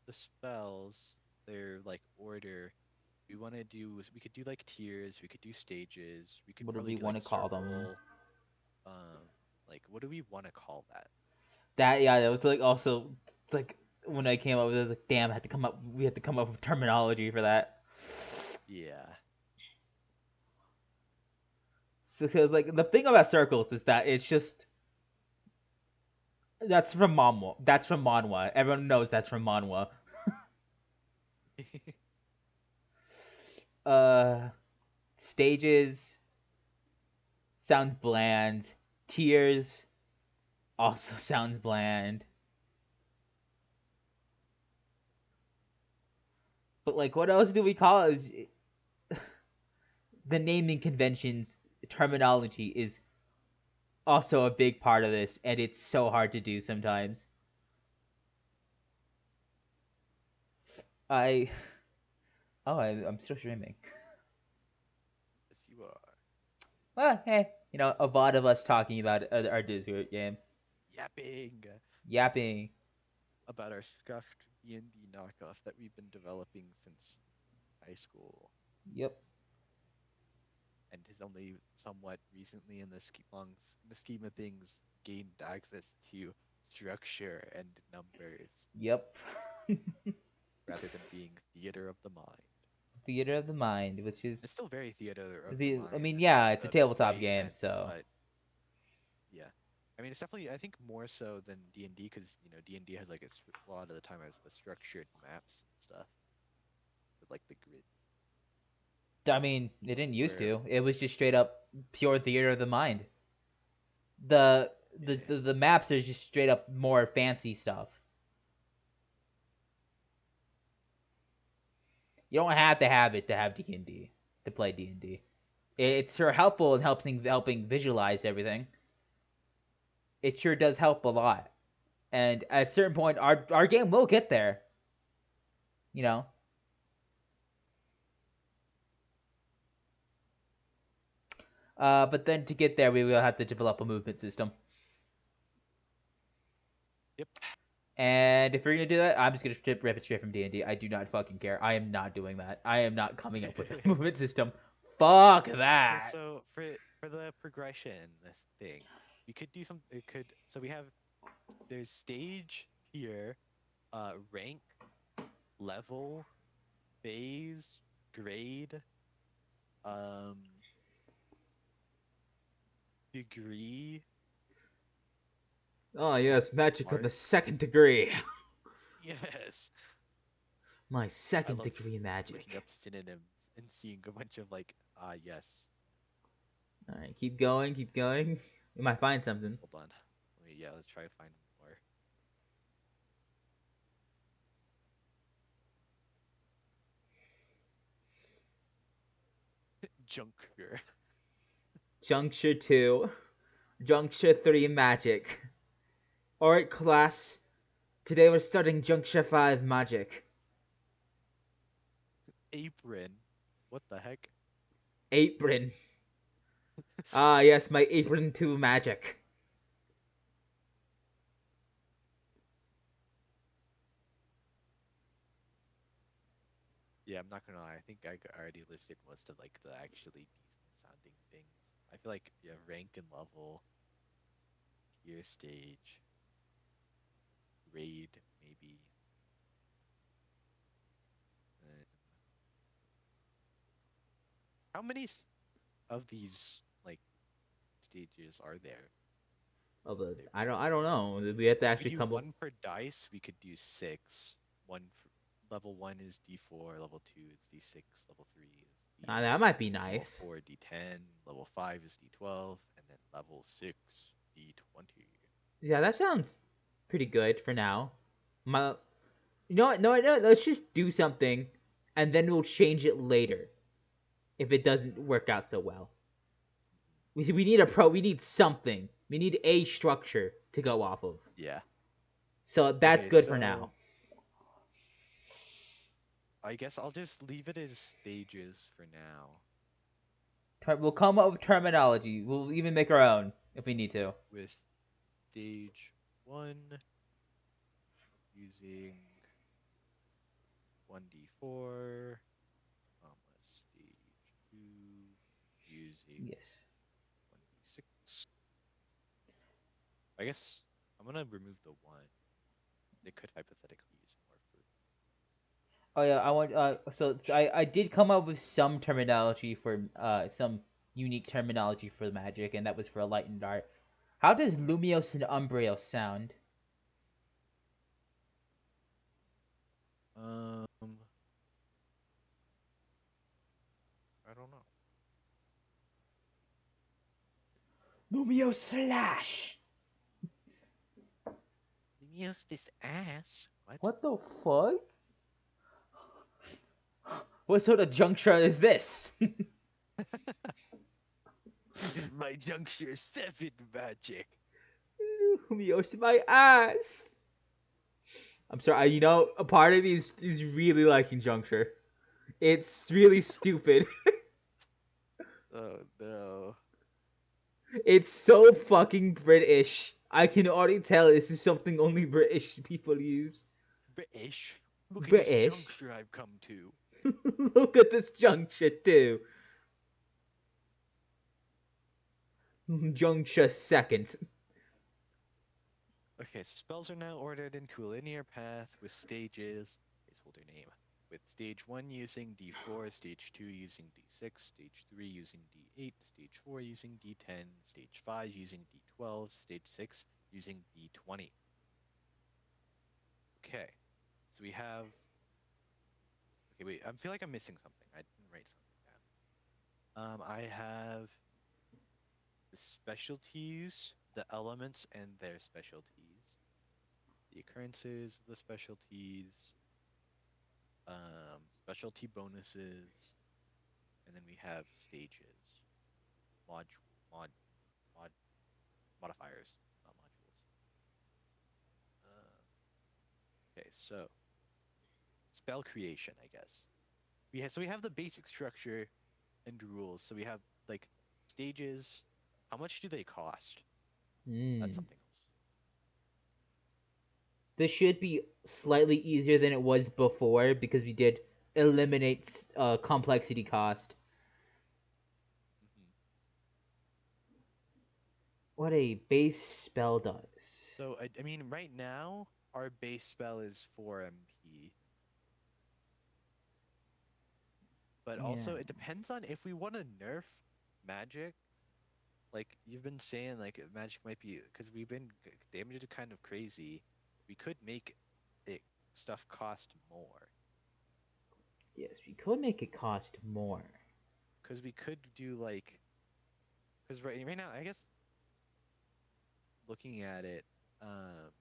spells, their like order, we could do like tiers, we could do stages, we could What do probably we do want like to call them? circle. Like what do we want to call that? That yeah, that was like also like when I came up with it, I was like, damn, I had to come up. We had to come up with terminology for that. Yeah. So because like the thing about circles is that it's just that's from Manhwa. That's from Manhwa. Everyone knows that's from Manhwa. Uh, stages sounds bland. Tiers also sounds bland. But like, what else do we call it? The naming conventions terminology is also a big part of this, and it's so hard to do sometimes. I I'm still streaming. Yes, you are. Well, hey, a lot of us talking about our Discord game, Yapping yapping. about our scuffed D&D knockoff that we've been developing since high school Yep. and has only somewhat recently in in the scheme of things gained access to structure and numbers Yep. rather than being Theater of the Mind. Theater of the Mind, which is It's still very Theater of the the. Mind. I mean, in, yeah, like, it's a the tabletop play game, sense, so. But yeah, I mean, it's definitely, I think, more so than D&D, because D&D has like a lot of the time has the structured maps and stuff with like the grid. I mean, it didn't used Where to. It was just straight up pure theater of the mind. The the Yeah. the, the maps are just straight up more fancy stuff. You don't have to have it to have D&D to play D&D. It's sure helpful in helping visualize everything. It sure does help a lot. And at a certain point, our game will get there. You know. But then to get there, we will have to develop a movement system. Yep. And if we're gonna do that, I'm just gonna rip it straight from D&D. I do not fucking care. I am not doing that. I am not coming up with a movement system. Fuck Okay, that. so for the progression, this thing, we could do some. It could. So we have there's stage here, rank, level, phase, grade, um, degree. Oh yes, magic of the Art? second degree. Yes. My I second love degree magic. looking up synonyms and seeing a bunch of like, yes. All right, keep going, keep going. We might find something. Hold on. Let's try to find more. Juncture. Juncture 2. Juncture 3 magic. Alright, class. Today we're starting Juncture 5 magic. Apron. What the heck? Apron. Ah, yes, my Apron 2 magic. Yeah, I'm not gonna lie. I think I already listed most of like the actually decent sounding things. I feel like rank and level, tier stage, raid maybe. Uh, how many of these like stages are there? Oh, but I don't know. We have to If we actually do come up. one per dice, we could do 6. Level 1 is D4, level 2 is D6, level 3 is D8, Ah, that might be level nice. 4 D10, level 5 is D12, and then level 6 D20. Yeah, that sounds pretty good for now. My, you know what? No, no. Let's just do something, and then we'll change it later. If it doesn't work out so well, we need we need something. We need a structure to go off of. Yeah. So that's Okay, good for now. I guess I'll just leave it as stages for now. We'll come up with terminology. We'll even make our own if we need to. With stage 1 using 1d4, stage 2 using Yes. 1d6. I guess I'm gonna remove the 1. They could hypothetically use more for. Oh yeah, I want. I did come up with some terminology for some unique terminology for magic, and that was for light and dark. How does Lumios and Umbreos sound? I don't know. Lumios slash. Use this ass. What the fuck? What sort of juncture is this? My juncture 7 magic. Lumios my ass. I'm sorry. You know, a part of me is really liking juncture. It's really stupid. Oh no. It's so fucking British. I can already tell this is something only British people use. British. Look at British? this juncture I've come to. Look at this juncture too. Juncture second. Okay, so spells are now ordered into a linear path with stages. Placeholder name. with stage 1 using D4, stage 2 using D6, stage 3 using D8, stage 4 using D10, stage 5 using D12, stage 6 using D20. Okay, so we have. Okay, wait, I feel like I'm missing something. I didn't write something down. I have the specialties, the elements and their specialties, the occurrences, the specialties, specialty bonuses, and then we have stages, mod, mod, mod, modifiers, not modules. Okay, so spell creation, I guess. We have the basic structure and rules. So we have like stages. How much do they cost? That's Mm. something else. This should be slightly easier than it was before because we did eliminate complexity cost. Hmm. What a base spell does. So I mean, right now our base spell is 4 MP, but also Yeah. it depends on if we want to nerf magic. Like you've been saying, like magic might be because we've been damaged kind of crazy. We could make it stuff cost more Yes, we could make it cost more. because we could do like because right now I guess looking at it, um,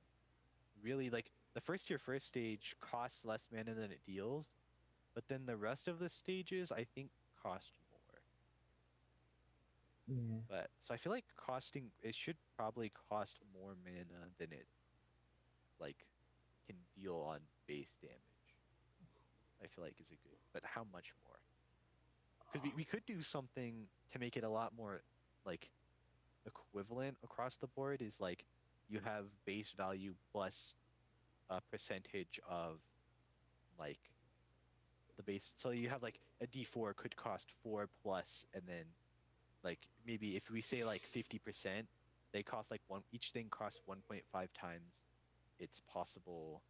really like the first stage costs less mana than it deals, but then the rest of the stages I think cost more. Yeah. But so I feel like costing it should probably cost more mana than it like can deal on base damage. I feel like is a good, but how much more? Because we could do something to make it a lot more like equivalent across the board. Is like you have base value plus a percentage of like the base. So you have like a D4 could cost 4 plus, and then like maybe if we say like 50%, they cost like one. Each thing costs 1.5 times its possible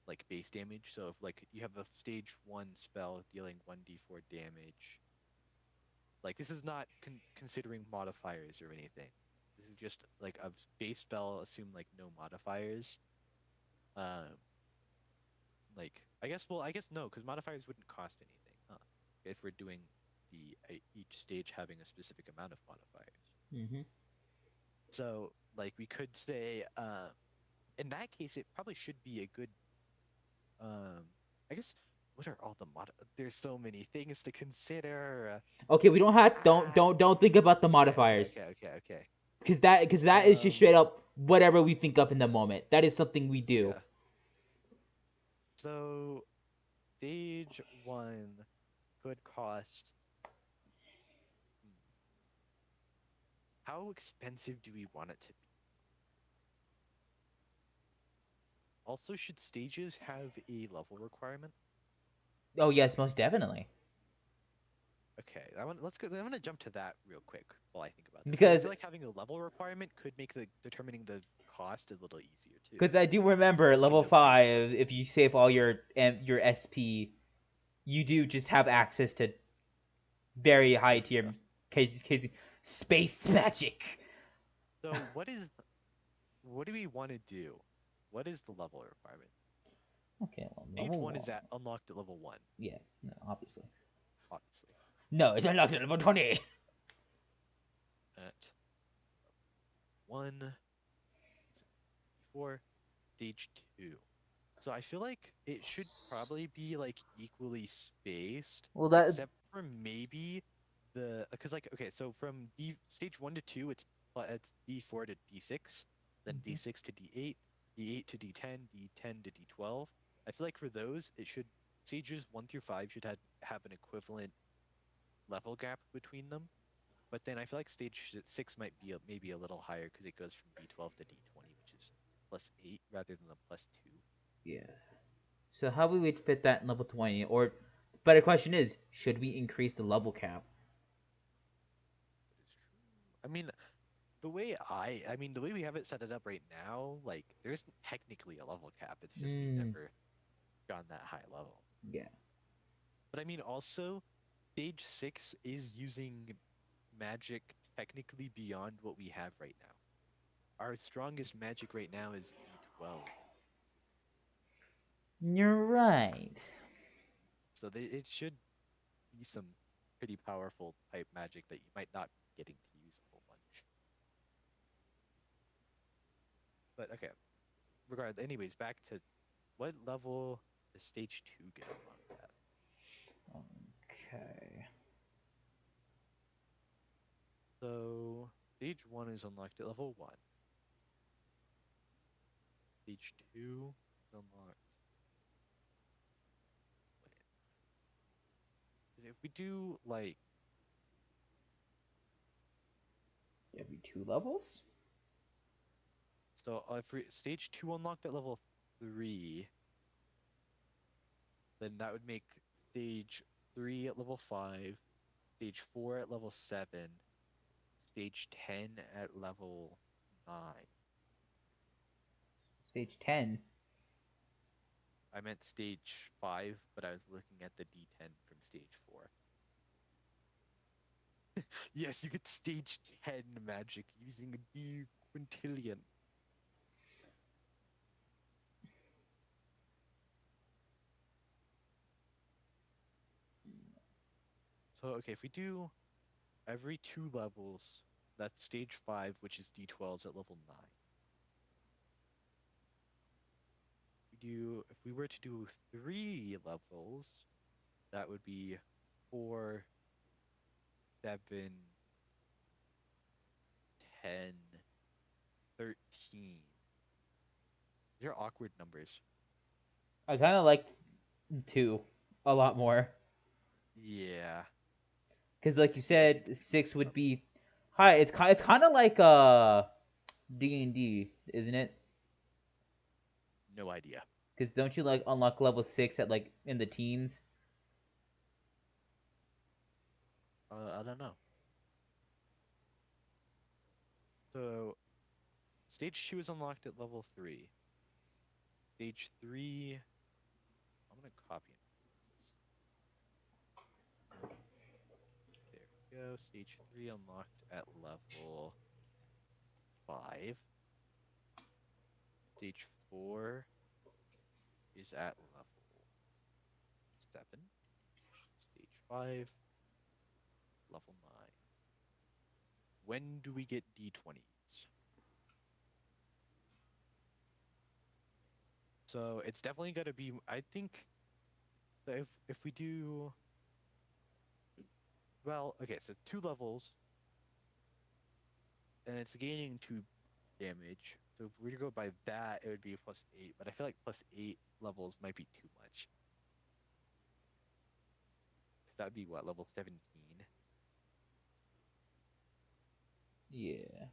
like base damage. So if like you have a stage 1 spell dealing 1d4 damage, like this is not considering modifiers or anything. This is just like a base spell, assume like no modifiers. Um, like I guess no, because modifiers wouldn't cost anything, huh? If we're doing the each stage having a specific amount of modifiers. Mm-hmm. So like we could say, in that case, it probably should be a good I guess what are all the There's so many things to consider. Okay, we don't have Ah, don't think about the okay, modifiers okay. because that is just Um, straight up whatever we think of in the moment. That is something we do. yeah. So stage 1 could cost. hmm, How expensive do we want it to be? Also, should stages have a level requirement? Oh yes, most definitely. Okay, let's go. I'm gonna jump to that real quick while I think about this. I Because feel like having a level requirement could make the determining the cost a little easier too. because I do remember If you can level know the base. 5, if you save all your SP, you do just have access to very high Crazy tier stuff. space magic. So what do we want to do? What is the level requirement? Okay, well, Stage level 1 is 1. at unlocked at level 1, Yeah, no, obviously. obviously. No, it's unlocked at level 20. At 1, 4, stage 2. So I feel like it should probably be like equally spaced, Well, that except for maybe because like okay, so from stage 1 to 2, it's D4 to D6, then Mhm. D6 to D8, D8 to D10, D10 to D12. I feel like for those, it should stages 1 through 5 should have an equivalent level gap between them. But then I feel like stage 6 might be maybe a little higher because it goes from D12 to D20, which is +8 rather than the +2. yeah. So how we would fit that in level 20? Or better question is, should we increase the level cap? That is true. I mean, the way we have it set it up right now, like there isn't technically a level cap. It's just we've Hmm. never gone that high level. Yeah. But I mean, also, stage 6 is using magic technically beyond what we have right now. Our strongest magic right now is D12. You're right. So it should be some pretty powerful type magic that you might not be getting to use a whole bunch. But okay, regardless, anyways, back to what level does stage 2 get unlocked at? Okay. So stage 1 is unlocked at level 1. Stage 2 is unlocked when? 'Cause if we do like Every 2 levels? so if we, stage 2 unlocked at level 3, then that would make stage 3 at level 5, stage 4 at level 7, stage 10 at level 9. Stage 10. I meant stage 5, but I was looking at the D10 from stage 4. Yes, you get stage 10 magic using a D quintillion. So, okay, if we do every 2 levels, that's stage 5, which is D12s at level 9. If we were to do 3 levels, that would be 4, 7, 10, 13. They're awkward numbers. I kind of like 2 a lot more. Yeah. Because, like you We don't get said, to do 6 3 would levels. be. Hi, it's kind of like D&D, isn't it? No idea. Because don't you like unlock level 6 at like in the teens? I don't know. So stage 2 is unlocked at level 3. Stage 3, I'm gonna copy and there we go. Stage 3 unlocked at level 5. Stage 4 is at level 7. Stage 5, level 9. When do we get D20s? So it's definitely gonna be, I think that if we do, well, okay, so 2 levels and it's gaining 2 damage. So if we were to go by that, it would be a +8, but I feel like +8 levels might be too much. Because that would be what, level 17? Yeah.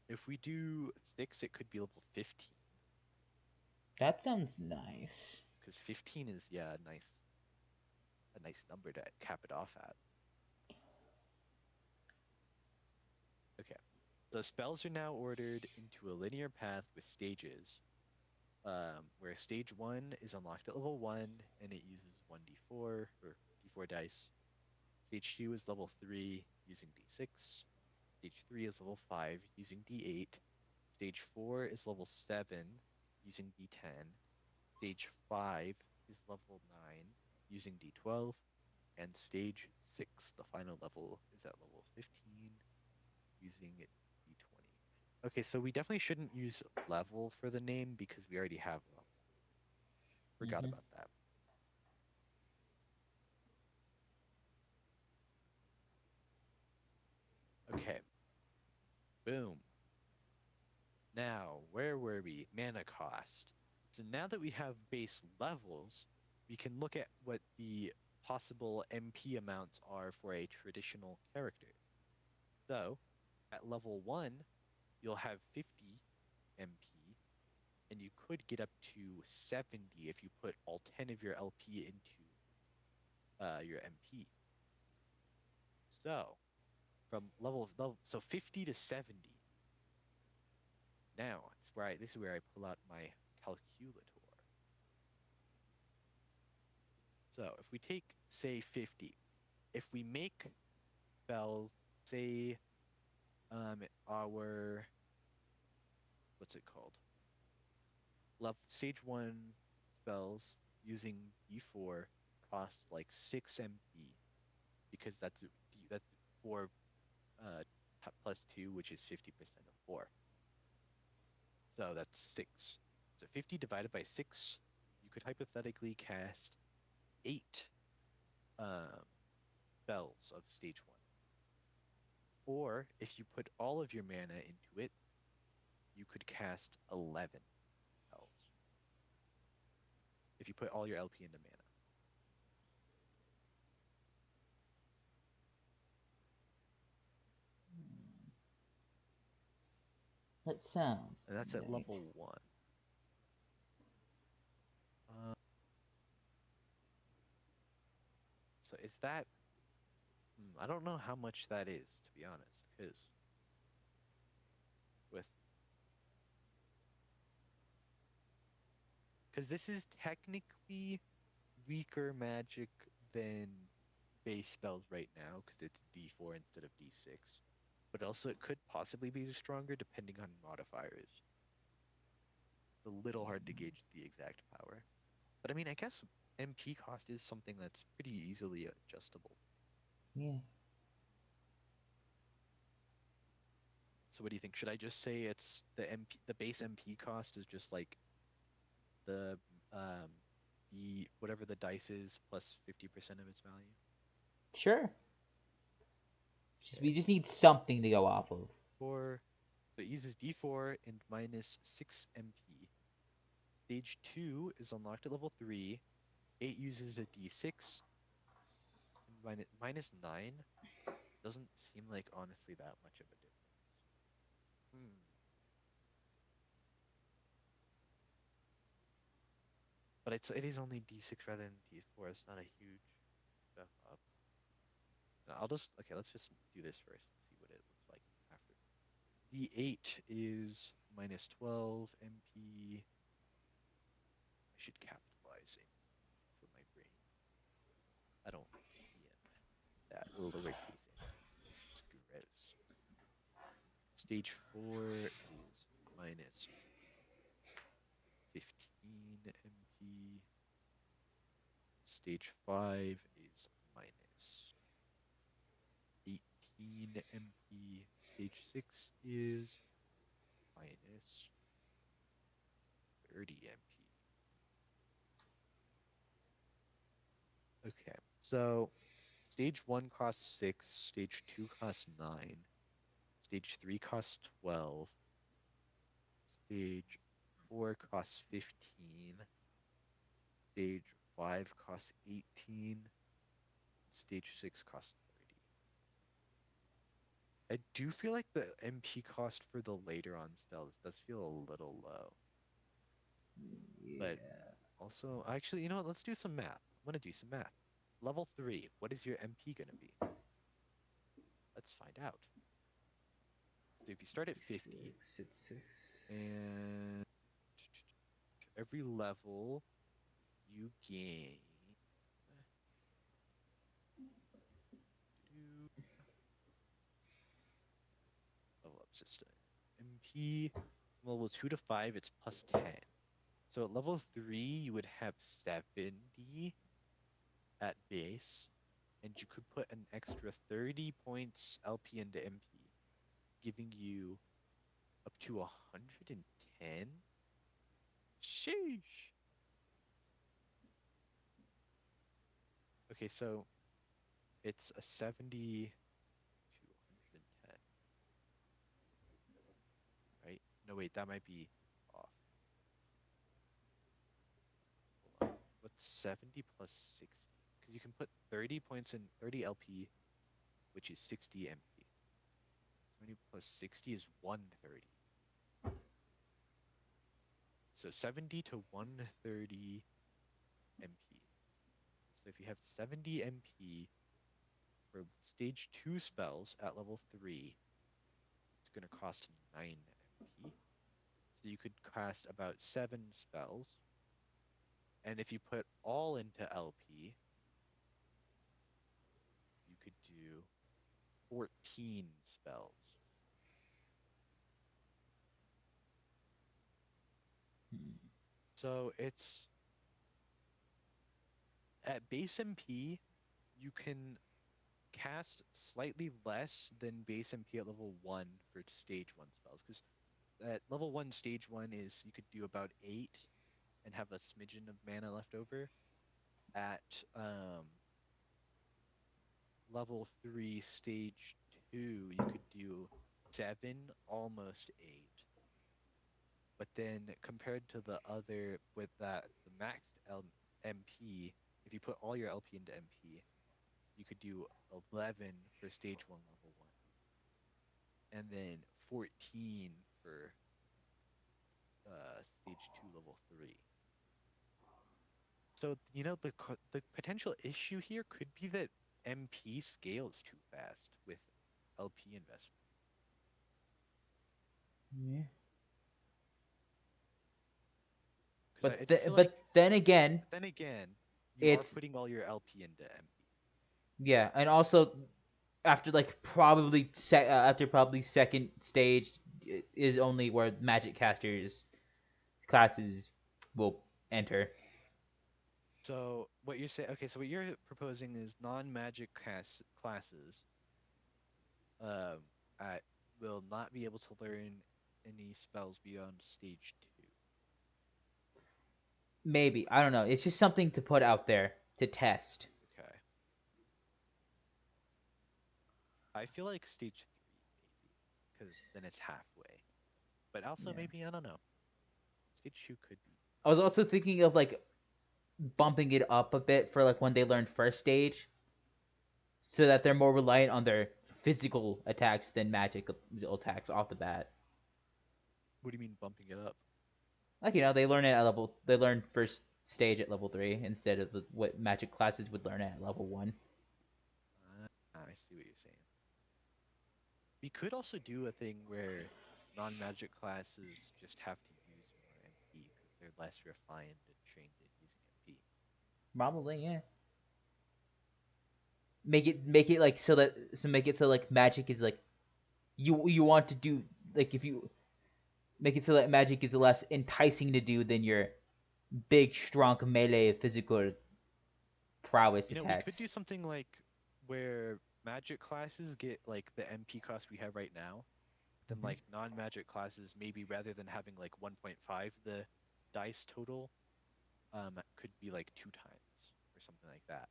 If we do 6, it could be level 15. That sounds nice. Because 15 is, yeah, a nice number to cap it off at. Okay. So spells are now ordered into a linear path with stages. Where stage 1 is unlocked at level 1 and it uses 1d4 or d4 dice. Stage 2 is level 3 using d6. Stage 3 is level 5 using d8. Stage 4 is level 7 using d10. Stage 5 is level 9 using d12. And stage 6, the final level, is at level 15 using d20. Okay, so we definitely shouldn't use level for the name because we already have level. Forgot Hmm. about that. Okay. Boom. Now, where were we? Mana cost. So now that we have base levels, we can look at what the possible MP amounts are for a traditional character. So, at level 1, you'll have 50 MP, and you could get up to 70 if you put all 10 of your LP into your MP. So, from so 50 to 70. Now, this is where I pull out my calculator. So if we take, say, 50, if we make spells, say, our, what's it called? Stage 1 spells using D4 cost like 6 MP because that's 4 plus 2, which is 50% of 4. So that's 6. So 50 divided by 6, you could hypothetically cast 8 um, spells of stage 1. Or if you put all of your mana into it, you could cast 11 spells. If you put all your LP into mana. That sounds. And that's at right. level 1. So is that... I don't know how much that is, to be honest, because with... Because this is technically weaker magic than base spells right now, because it's D4 instead of D6. But also it could possibly be stronger depending on modifiers. It's a little hard to gauge the exact power. But I mean, I guess MP cost is something that's pretty easily adjustable. Yeah. So what do you think? Should I just say it's the base MP cost is just like the whatever the dice is plus 50% of its value? Sure. We Okay. just need something to go off of. So it uses D4 and minus 6 MP. Stage 2 is unlocked at level 3. 8 uses a D6. And minus 9 doesn't seem like honestly that much of a difference. But it is only D6 rather than D4. It's not a huge step up. Okay, let's just do this first and see what it looks like after. D8 is minus 12 MP. I should capitalize it for my brain. I don't like to see it. That lowercase MP. It's gross. Stage 4 is minus 15 MP. Stage 5 is minus 18 MP. Stage 6 is minus 30 MP. Okay, so stage 1 costs 6, stage 2 costs 9, stage 3 costs 12, stage 4 costs 15, stage 5 costs 18, stage 6 costs 30. I do feel like the MP cost for the later on spells does feel a little low. But also, actually, you know what? Let's do some math. I'm going to do some math. Level 3, what is your MP going to be? Let's find out. So if you start at 50, and every level you gain level up system. MP level 2 to 5, it's plus 10. So at level 3, you would have 70 at base, and you could put an extra 30 points LP into MP, giving you up to 110. Sheesh. Okay, so it's a 70 to 110, right? No, wait, that might be off. Hold on. What's 70 plus 60? Because you can put 30 points in 30 LP, which is 60 MP. 20 plus 60 is 130. So 70 to 130 MP. So if you have 70 MP for stage 2 spells at level 3, it's going to cost 9 MP. So you could cast about 7 spells. And if you put all into LP, 14 spells. Hmm. So it's at base MP, you can cast slightly less than base MP at level 1 for stage 1 spells. Because at level 1, stage 1 is you could do about 8 and have a smidgen of mana left over. At level 3, stage 2, you could do 7, almost 8. But then compared to the other, with that, the maxed MP, if you put all your LP into MP, you could do 11 for stage 1, level 1, and then 14 for stage 2, level 3. So, the potential issue here could be that MP scales too fast with LP investment. Yeah. 'Cause I do feel like, But then again, then again, you are it's putting all your LP into MP. yeah, and also after like after probably second stage is only where magic casters classes will enter. So what you're saying, okay, so what you're proposing is non-magic classes um, at, will not be able to learn any spells beyond stage 2. Maybe, I don't know. It's just something to put out there to test. Okay. I feel like stage 3, maybe, because then it's halfway. But also, Yeah. maybe, I don't know. Stage 2 could be. I was also thinking of like bumping it up a bit for like when they learn first stage, so that they're more reliant on their physical attacks than magic attacks off the bat. What do you mean bumping it up? Like they learn first stage at level 3 instead of what magic classes would learn at level 1. I see what you're saying. We could also do a thing where non-magic classes just have to use more MP because they're less refined and trained in using MP. Probably, yeah. Make it like make it so like magic is like you want to do like if you make it so that magic is less enticing to do than your big strong melee physical prowess We could attacks. do something like where magic classes get like the MP cost we have right now, then Mhm. like non-magic classes maybe rather than having like 1.5 the dice total, could be like 2 times or something like that.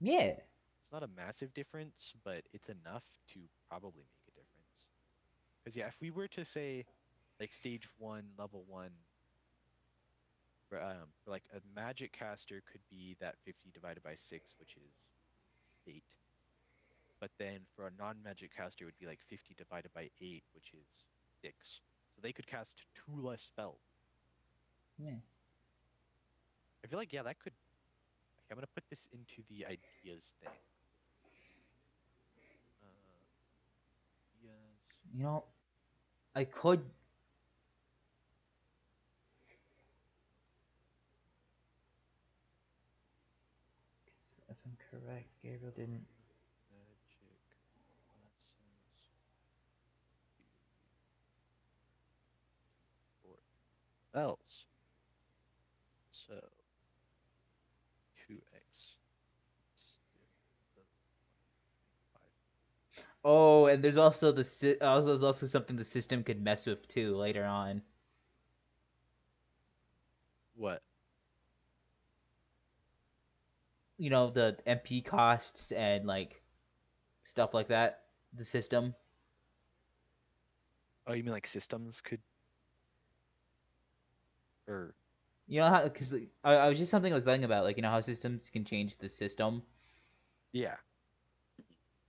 Yeah. It's not a massive difference, but it's enough to probably make a difference. Because yeah, if we were to say like stage 1, level 1, for like a magic caster could be that 50 divided by 6, which is 8. But then for a non-magic caster, it would be like 50 divided by 8, which is 6. So they could cast 2 less spells. Yeah. I feel like, yeah, that could. Okay, I'm going to put this into the ideas thing. Ideas. You know, I could. If I'm correct, Gabriel didn't. Magic classes for spells. So 2x. Oh, and there's also there's also something the system could mess with too later on. What? You know, the MP costs and like stuff like that. The system. Oh, you mean like systems could, or You know how? Because I was just something I was thinking about, like you know how systems can change the system. yeah.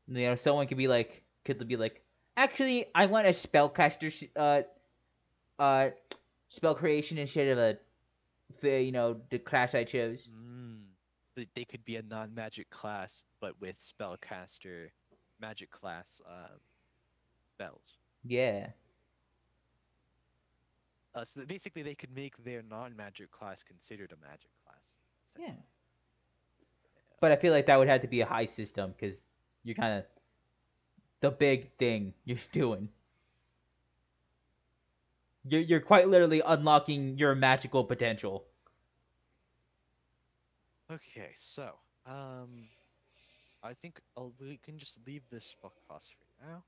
You know, someone could be like, actually, I want a spellcaster, uh, spell creation instead of you know, the class I chose. Mm. They could be a non-magic class, but with spellcaster magic class spells. Yeah, So basically, they could make their non-magic class considered a magic class. yeah. Essentially. But I Okay. feel like that would have to be a high system because You're kind of the big thing you're doing. You're quite literally unlocking your magical potential. Okay, so I think we can just leave this spell cost for now.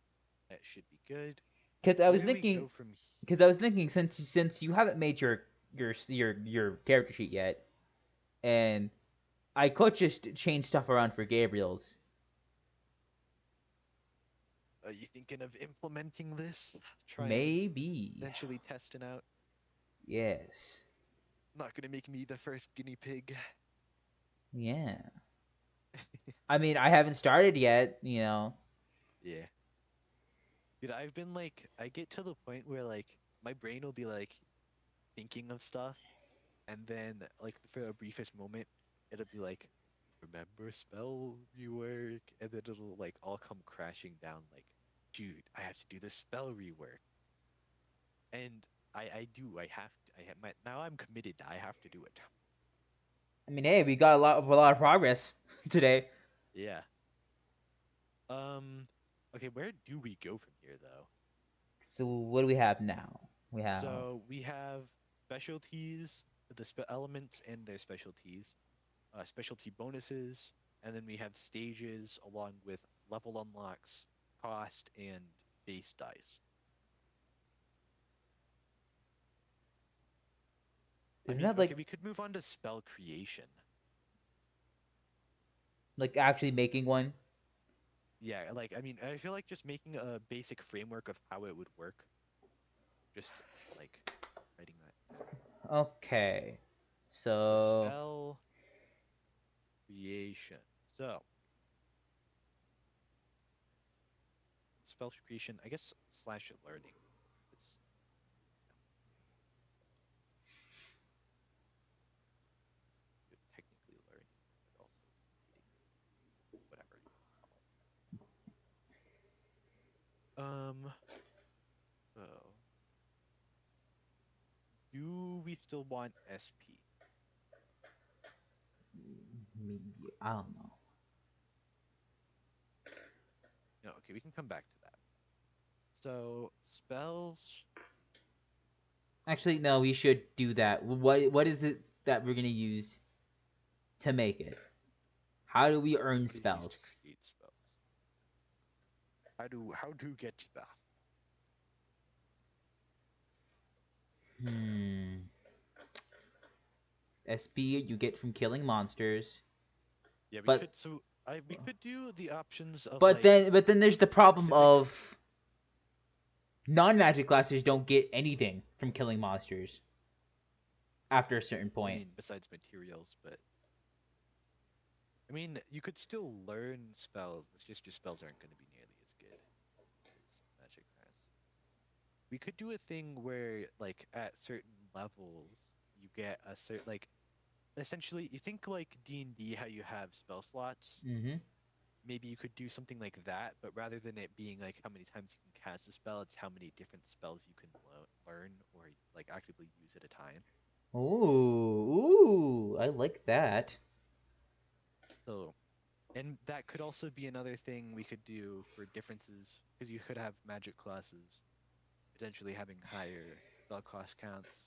That should be good. Because I Where was do we thinking, go from because I was thinking, since you haven't made your character sheet yet, and I could just change stuff around for Gabriel's. Are you thinking of implementing this? Try and Maybe. potentially testing out. Yes. Not gonna make me the first guinea pig. Yeah. I mean, I haven't started yet, you know. Yeah. Dude, I've been like, I get to the point where like my brain will be like thinking of stuff, and then like for a briefest moment, it'll be like, remember spell rework, and then it'll like all come crashing down like, dude, I have to do the spell rework. And I have to, now I'm committed, I have to do it. I mean, hey, we got a lot of progress today. Yeah. Um, okay, where do we go from here though? So what do we have now? We have So we have specialties, the elements and their specialties, specialty bonuses, and then we have stages along with level unlocks, cost, and base dice. I isn't mean, that okay, like we could move on to spell creation. actually making one? Yeah, like I mean, I feel like just making a basic framework of how it would work. Just like writing that. Okay. So So spell creation. So spell creation, I guess slash learning. Is technically learning, but also reading, whatever. So do we still want SP? maybe I don't know. No, okay, we can come back to that. So spells. Actually, no. We should do that. What is it that we're gonna use to make it? How do we earn What is used to spells? create spells? How do get that? Hmm. SP you get from killing monsters, Yeah, we but could. So we could do the options of but like then there's the problem specific. of non-magic classes don't get anything from killing monsters after a certain I point. mean, besides materials, but I mean, you could still learn spells. It's just your spells aren't going to be nearly as good as magic has. We could do a thing where, like, at certain levels, you get a certain like. Essentially, you think like D&D, how you have spell slots. Mm-hmm. Maybe you could do something like that, but rather than it being like how many times you can cast a spell, it's how many different spells you can learn or like actively use at a time. Ooh, I like that. So, and that could also be another thing we could do for differences, because you could have magic classes potentially having higher spell cost counts.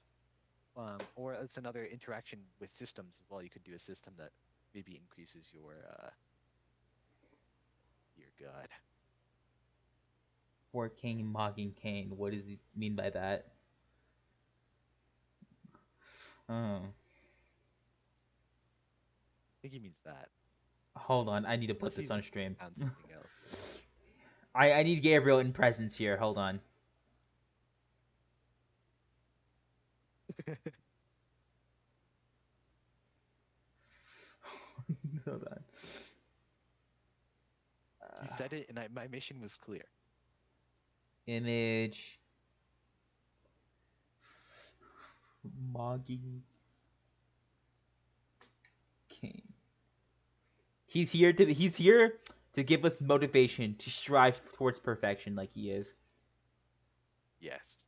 Or it's another interaction with systems as well. You could do a system that maybe increases your god. For King Mocking Kane, what does he mean by that? Oh, I think he means that. hold on, I need to put Unless this he's on stream. found something else. I need Gabriel in presence here. Hold on. Hold on. He said it, and my mission was clear. Image. Mocking Kane. He's here to give us motivation to strive towards perfection like he is. Yes.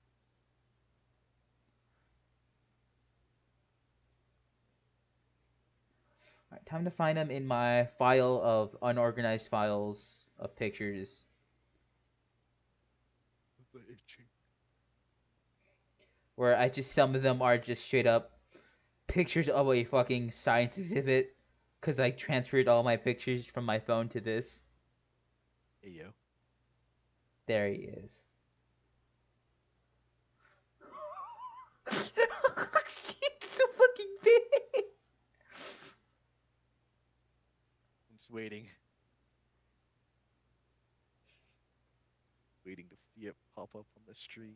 Alright, time to find them in my file of unorganized files of pictures. Where I just some of them are just straight up pictures of a fucking science exhibit, because I transferred all my pictures from my phone to this. Hey yo. There he is. It's so fucking big. I'm just waiting. Waiting to see it pop up on the stream.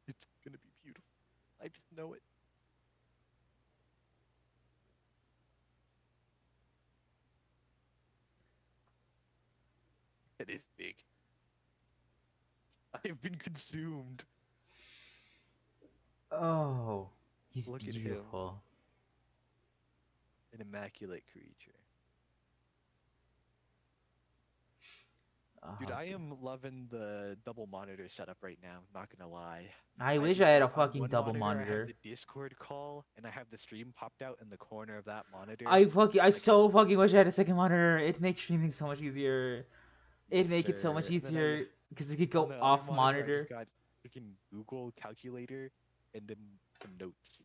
It's gonna be beautiful. I just know it. It is big. I've been consumed. Oh, he's Look at him. beautiful. An immaculate creature. Dude, Oh, I am loving the double monitor setup right now, not gonna lie. I wish just I had a got on fucking one double I monitor. have the Discord call, and I have the stream popped out in the corner of that monitor. I like so fucking wish I had a second monitor. It makes streaming so much easier. It'd Yes, make it so much sir. And then easier because it could on go the other off I monitor. just got freaking Google Calculator and then some notes.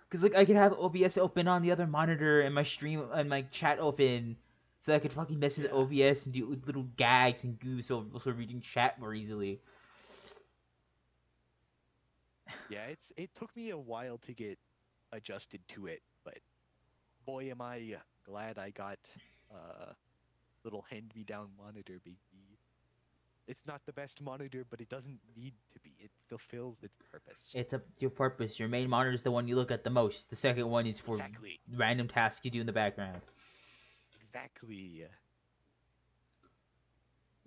Cause like I could have OBS open on the other monitor and my stream and my chat open, so I could fucking mess with Yeah. OBS and do little gags and goofs, so also reading chat more easily. Yeah, it took me a while to get adjusted to it, but boy am I glad I got little hand-me-down monitor, baby. It's not the best monitor, but it doesn't need to be. It fulfills its purpose. It's up to your purpose. Your main monitor is the one you look at the most. The second one is for Exactly. random tasks you do in the background. Exactly.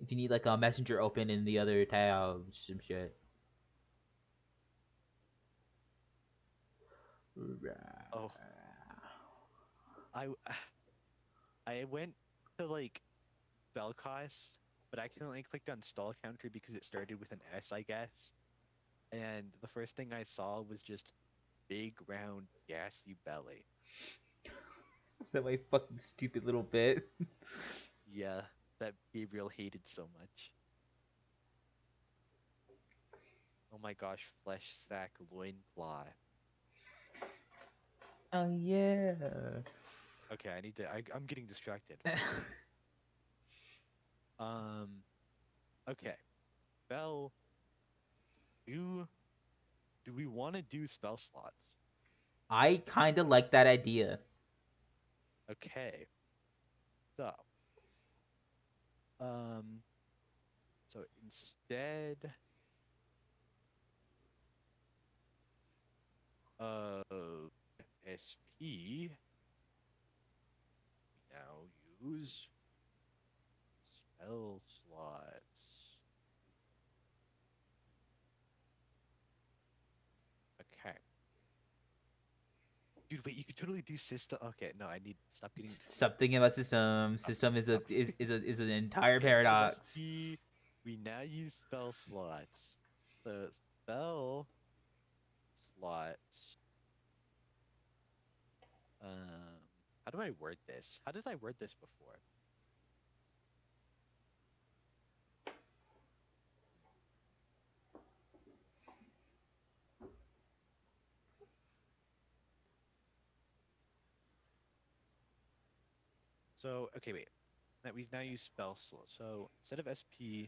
If you need like a messenger open in the other tab, some shit. Oh. I went to like Belcast, but I accidentally clicked on stall counter because it started with an S, I guess. And the first thing I saw was just big, round, gassy belly. Is that my fucking stupid little bit? Yeah, that Gabriel hated so much. Oh my gosh, flesh sack loincloth. Oh yeah. Okay, I need to. I'm getting distracted. Okay. Bell, do we want to do spell slots? I kind of like that idea. Okay. So, so instead of SP, we now use spell slots. Okay. Dude, wait, you could totally do system. Okay, no, I need stop getting. Stop thinking about system. System is is an entire Okay, instead of paradox. SP, we now use spell slots. The spell slots. How do I word this? How did I word this before? So, okay, wait. That we now use spell slot. So instead of SP.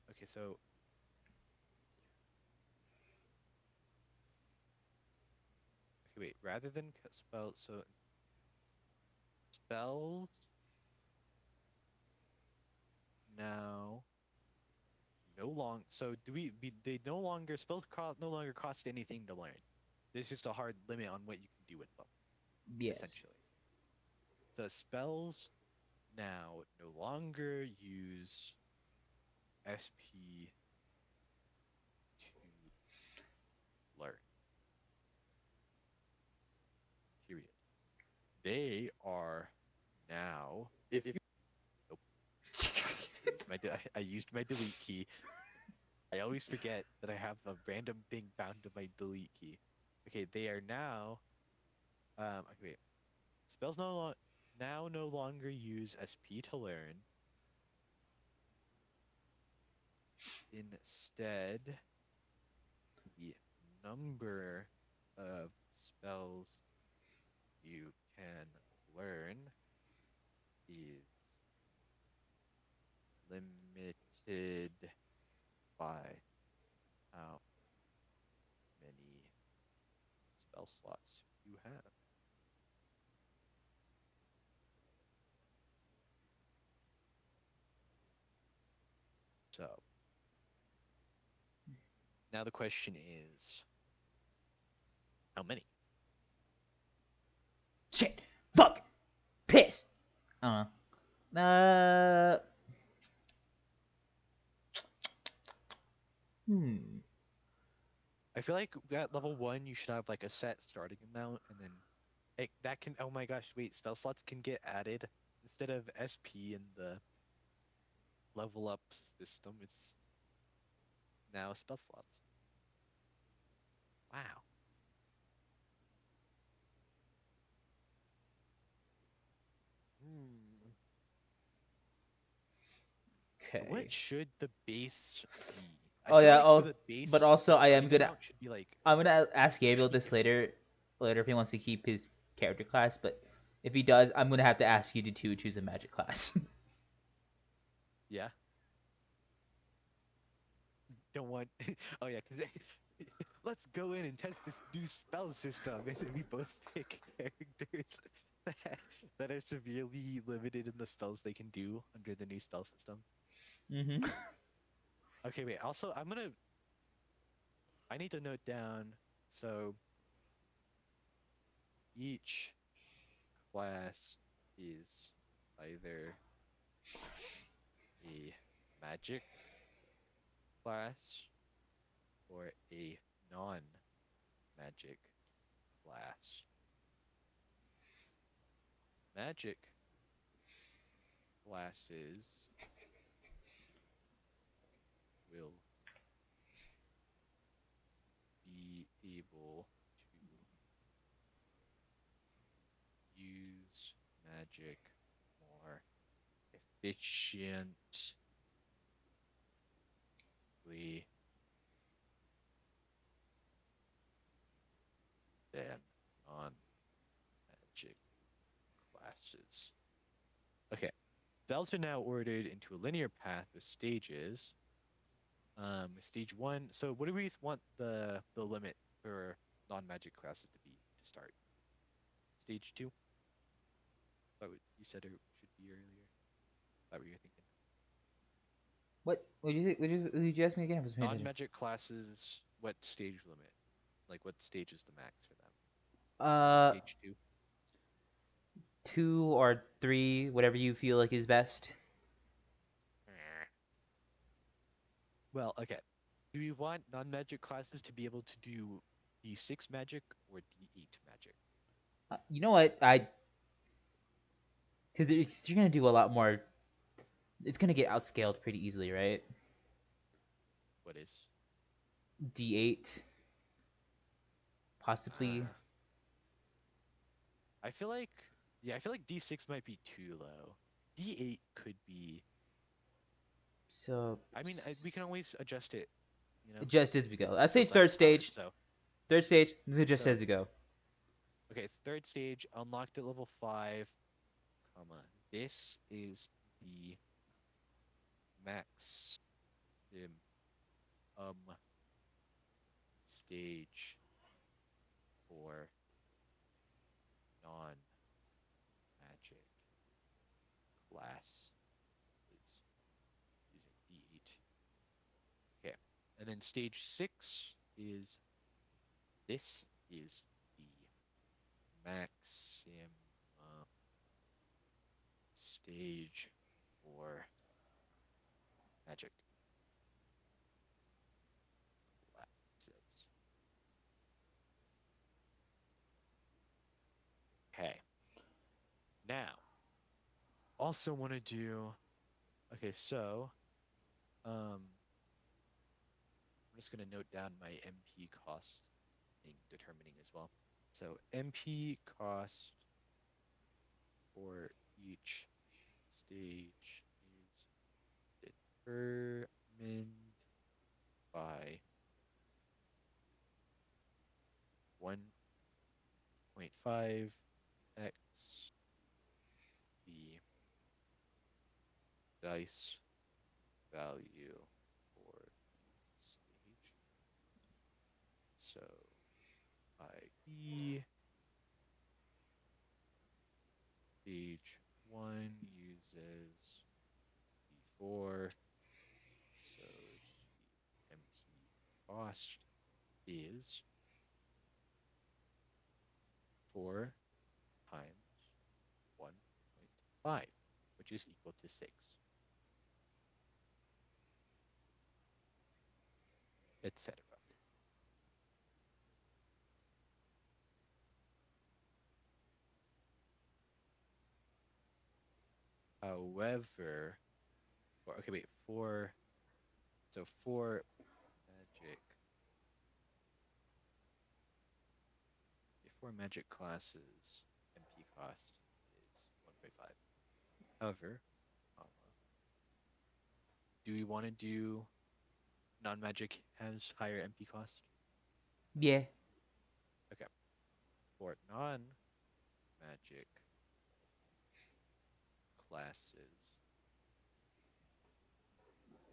Okay, so. Okay, wait. Rather than spell, so spells now no long. So do they no longer spells no longer cost anything to learn. There's just a hard limit on what you can do with them. Yes. Essentially. So spells now no longer use SP to learn. Period. They are now. If you I used my delete key. I always forget that I have a random thing bound to my delete key. Okay, they are now. Okay, wait. Spells now no longer use SP to learn. Instead, the number of spells you can learn is limited by how many spell slots you have. So now the question is, how many? Shit. Fuck. Piss. I don't know. Hmm. I feel like at level 1 you should have like a set starting amount, and then that can. Oh my gosh! Wait, spell slots can get added instead of SP in the level up system. It's now spell slots. Wow. Hmm. Okay. What should the base be? I Oh feel yeah. like for Oh, the but base, also the I am starting gonna. amount should be like I'm gonna ask Gabriel usually this if later if he wants to keep his character class. But if he does, I'm gonna have to ask you to choose a magic class. yeah. Don't want. Oh yeah, 'cause let's go in and test this new spell system, and then we both pick characters that are severely limited in the spells they can do under the new spell system. Mm-hmm. Okay, wait. Also, I need to note down. So each class is either a magic class or a non-magic class. Magic classes will be able to use magic more efficiently than non-magic classes. Okay, spells are now ordered into a linear path with stages. Stage 1. So, what do we want the limit for non-magic classes to be to start? Stage 2. What you said it should be earlier. That what you're thinking. What? Would you say? Would you ask me again? I was paying attention. Non-magic classes. What stage limit? Like, what stage is the max for them? Is it Uh, stage 2? 2 or 3, whatever you feel like is best. Well, okay. Do we want non-magic classes to be able to do D6 magic or D8 magic? You know what? Because you're gonna do a lot more. It's gonna get outscaled pretty easily, right? What is? D8, possibly. Uh, I feel like, yeah, I feel like D6 might be too low. D8 could be. So I mean, we can always adjust it. You know, just as we it go. I say goes up third and powered. stage. Third stage, just So as you go. okay, third stage unlocked at level 5. Comma. This is the max stage for non-magic class is using D8. Okay, and then stage 6 is this is the maximum stage for magic classes. Okay. Now, also want to do. Okay, so, um, just gonna note down my MP cost thing determining as well. So MP cost for each stage is determined by 1.5 x the dice value for stage. So i.e. stage 1 uses d4, so the MP cost is 4 times 1.5, which is equal to 6, etc. However, or okay, wait, for magic, before magic classes, MP cost is 1.5. However, comma, do we want to do non-magic has higher MP cost? Yeah. Okay. For non-magic classes,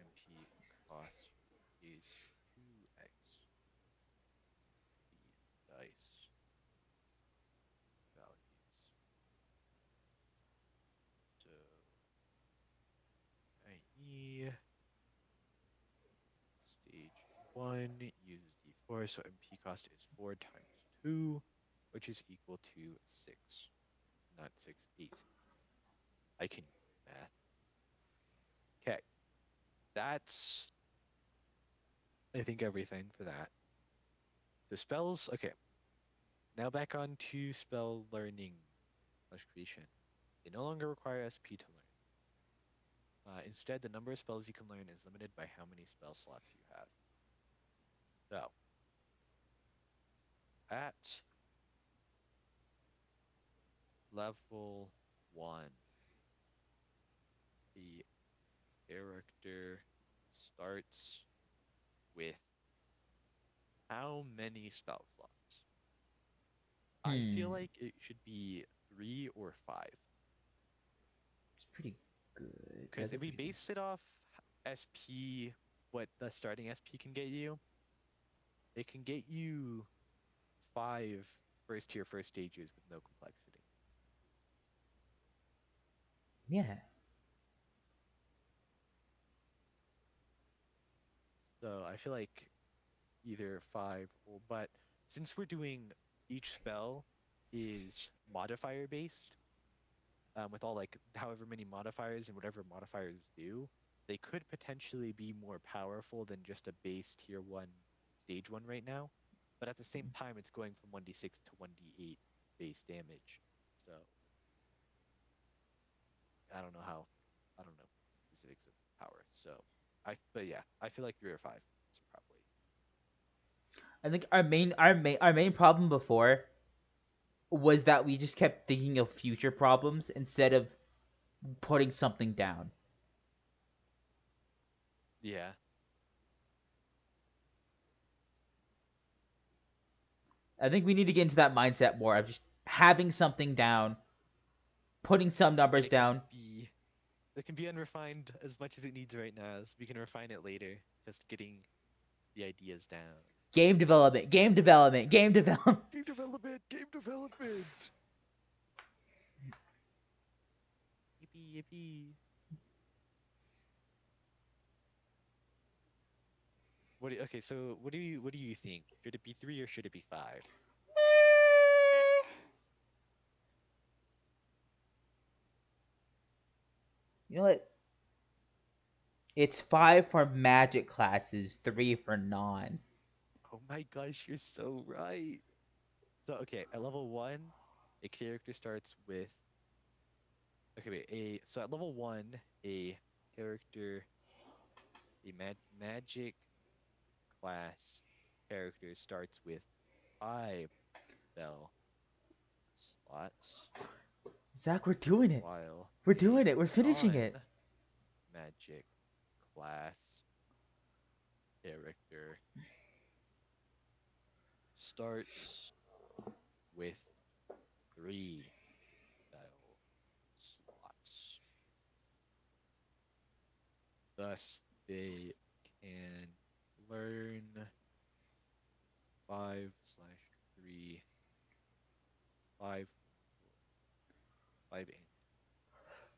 MP cost is 2x the dice values. So, i.e. stage 1 uses d4, so MP cost is 4 times 2, which is equal to 6, not 6, 8. I can use math. Okay, that's, I think, everything for that. The spells, okay. Now back on to spell learning / creation. They no longer require SP to learn. Instead, the number of spells you can learn is limited by how many spell slots you have. So, at level 1, the character starts with how many spell slots? I feel like it should be 3 or 5. It's pretty good. Because if we base it off SP, what the starting SP can get you, it can get you 5 first tier first stages with no complexity. Yeah. So I feel like either 5 or, but since we're doing each spell is modifier based, with all like however many modifiers and whatever modifiers do, they could potentially be more powerful than just a base tier 1 stage 1 right now. But at the same time, it's going from 1d6 to 1d8 base damage. So I don't know how, I don't know specifics of power. So but yeah, I feel like 3 or 5 is probably. I think our main problem before was that we just kept thinking of future problems instead of putting something down. Yeah. I think we need to get into that mindset more of just having something down, putting some And numbers down. it can be unrefined as much as it needs right now. So we can refine it later. Just getting the ideas down. Game development, game development, game development. Game development, game development. Yippee, yippee. Okay, so what do you think? Should it be 3 or should it be 5? You know what? It's 5 for magic classes, 3 for non. Oh my gosh, you're so right. So okay, at level 1, a character starts with okay, wait, so at level 1, a character, a magic class character starts with 5 spell slots, Zach, we're doing it. while We're a doing it. We're finishing it. non-magic class character starts with 3 spell slots. Thus, they can learn 5/3, 5, 5 and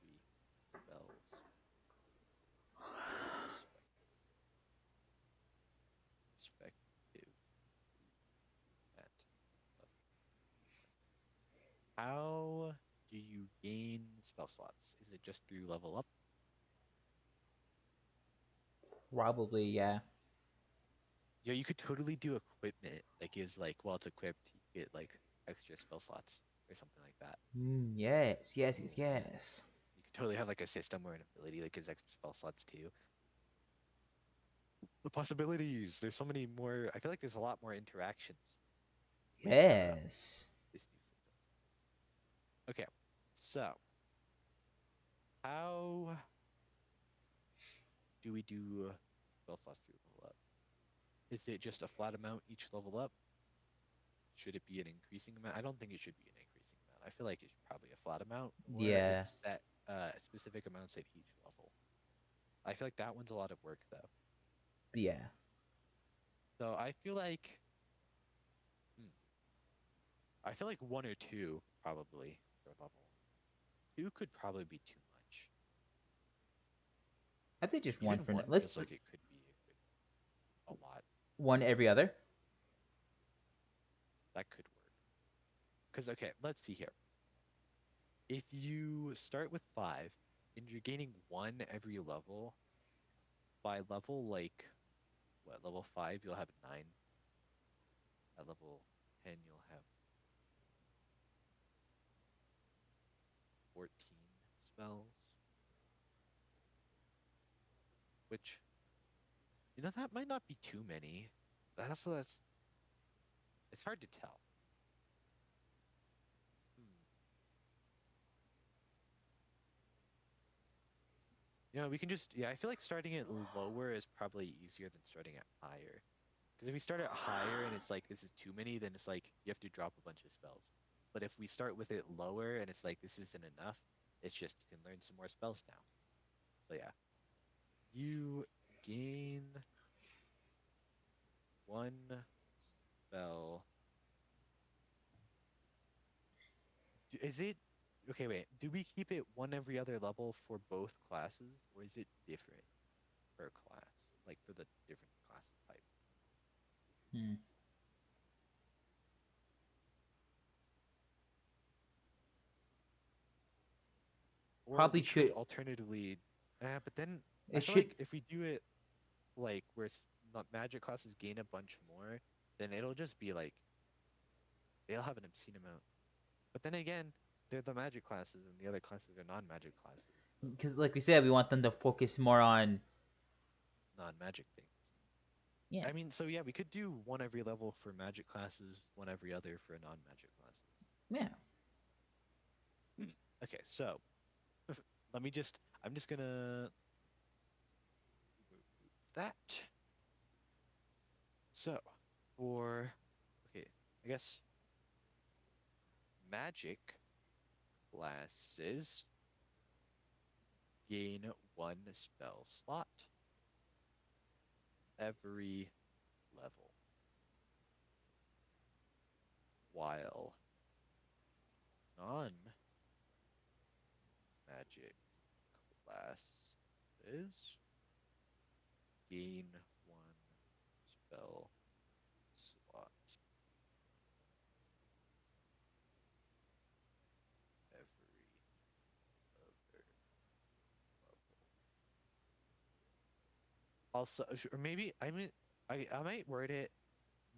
3 spells. Respective at level. How do you gain spell slots? Is it just through level up? Probably, yeah. Yeah, you could totally do equipment that gives like while it's equipped, you get like extra spell slots or something like that. Yes, yes, yes, Yeah. yes. You could totally have like a system or an ability that gives extra spell slots too. The possibilities. There's so many more. I feel like there's a lot more interactions with Yes. this new system. Okay, so how do we do spell slots through level up? Is it just a flat amount each level up? Should it be an increasing amount? I don't think it should be an increasing amount. I feel like it's probably a flat amount, or Yeah. it's set specific amounts at each level. I feel like that one's a lot of work though. Yeah. So I feel like, hmm, I feel like 1 or 2 probably per level. 2 could probably be too much. I'd say just one Even for now. 1 Let's feels like it could be a lot. one every other. That could work. Because okay, let's see here. If you start with 5 and you're gaining 1 every level, by level like what, level 5 you'll have 9. At level 10 you'll have 14 spells. Which, that might not be too many. That's it's hard to tell. Hmm. We can just, yeah, I feel like starting it lower is probably easier than starting it higher. Because if we start it higher and it's like this is too many, then it's like you have to drop a bunch of spells. But if we start with it lower and it's like this isn't enough, it's just you can learn some more spells now. So yeah. You gain 1 spell. Is it okay? Wait, do we keep it 1 every other level for both classes, or is it different per class? Like for the different class type? Hmm. Or Probably we could should. alternatively, but then I It feel should. like if we do it like where not magic classes gain a bunch more, then it'll just be like they'll have an obscene amount. But then again, they're the magic classes and the other classes are non-magic classes, so Because, like we said, we want them to focus more on. non-magic things. Yeah. I mean, so yeah, we could do 1 every level for magic classes, 1 every other for non-magic classes. Yeah. Okay, so I'm just gonna remove that. So, for, okay, I guess magic classes gain 1 spell slot every level, while non-magic classes gain 1 spell slot every other level. Also, or maybe I might word it,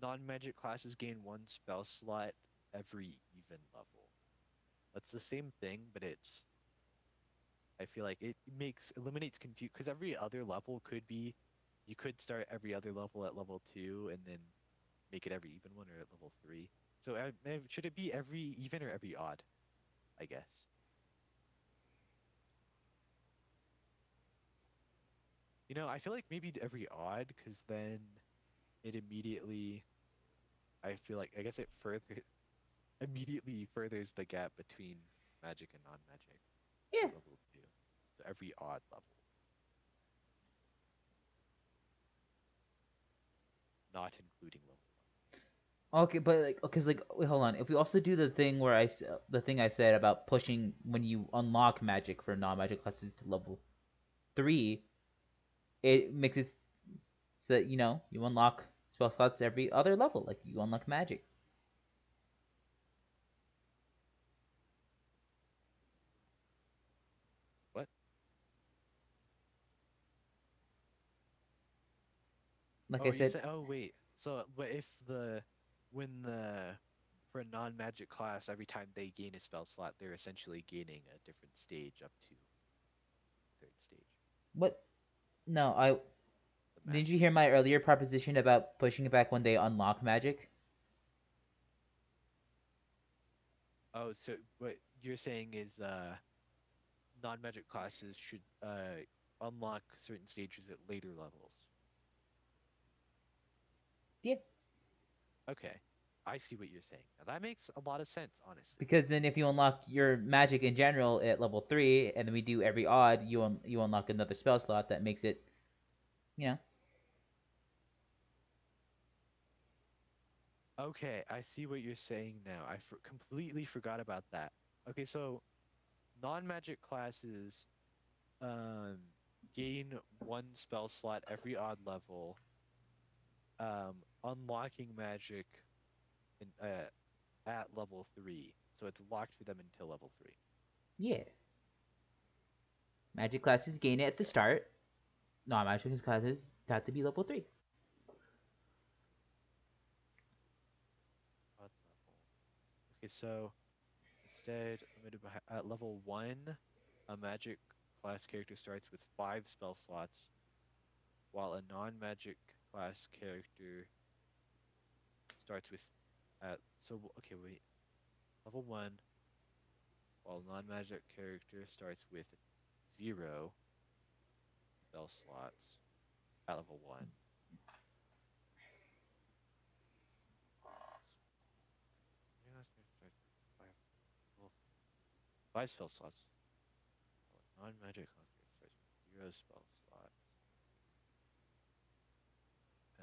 non-magic classes gain 1 spell slot every even level. That's the same thing, but I feel like it eliminates confusion because every other level could be you could start every other level at level 2 and then make it every even one or at level 3. So should it be every even or every odd? I guess. You know, I feel like maybe every odd because then it immediately. I feel like I guess it further immediately furthers the gap between magic and non-magic Yeah. at level 2. So every odd level, not including level 1. Okay, but like, because like, wait, hold on. If we also do the thing where the thing I said about pushing when you unlock magic for non-magic classes to level 3, it makes it so that you unlock spell slots every other level, like you unlock magic. What? Like Oh, I you said, said. Oh, wait. So, but if when the for a non-magic class, every time they gain a spell slot, they're essentially gaining a different stage up to third stage. what? No, I The didn't math. you hear my earlier proposition about pushing it back when they unlock magic? Oh, so what you're saying is non-magic classes should unlock certain stages at later levels. Yeah, Okay. I see what you're saying. Now that makes a lot of sense, honestly. because then if you unlock your magic in general at level 3, and then we do every odd, you unlock another spell slot that makes it, you know. Okay, I see what you're saying now. I completely forgot about that. Okay, so non-magic classes um gain one spell slot every odd level, unlocking magic in at level 3. So it's locked for them until level 3. Yeah, magic classes gain it at the Okay. start. Non-magic classes have to be level 3. Odd level. Okay, so instead limited by at level 1, a magic class character starts with 5 spell slots, while a non-magic class character starts with okay, wait. Level 1, while non-magic character starts with 0 spell slots at level 1. Well, 5 spell slots, while a non-magic class character starts with 0 spell slots,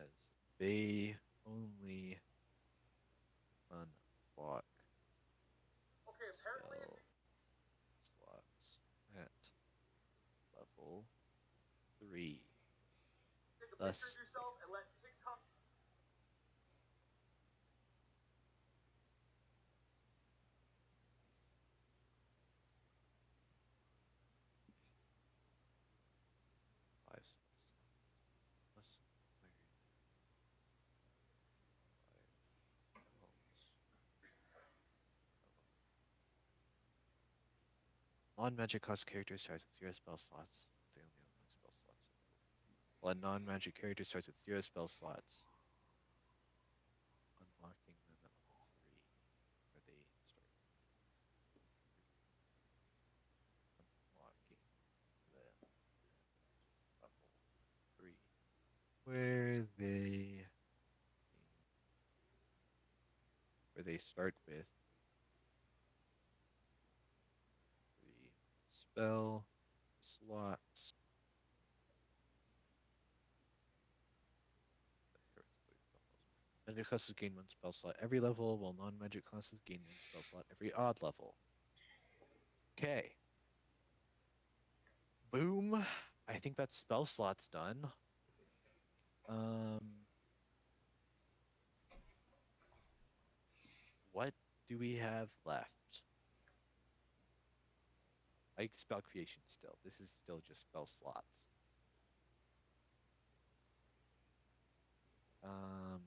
as they only unlock spell slots at level 3. Thus, 5 spell slots. Thus, learn 5 spells. Non-magic class character starts with 0 spell slots. They only unlock spell slots. While a non-magic character starts with 0 spell slots, unlocking them at level 3, where they start unlocking them at level 3, where start with 3 spell slots. Magic classes gain 1 spell slot every level, while non-magic classes gain 1 spell slot every odd level. Okay. Boom. I think that spell slot's done. Um, what do we have left? I like spell creation still. This is still just spell slots. Um,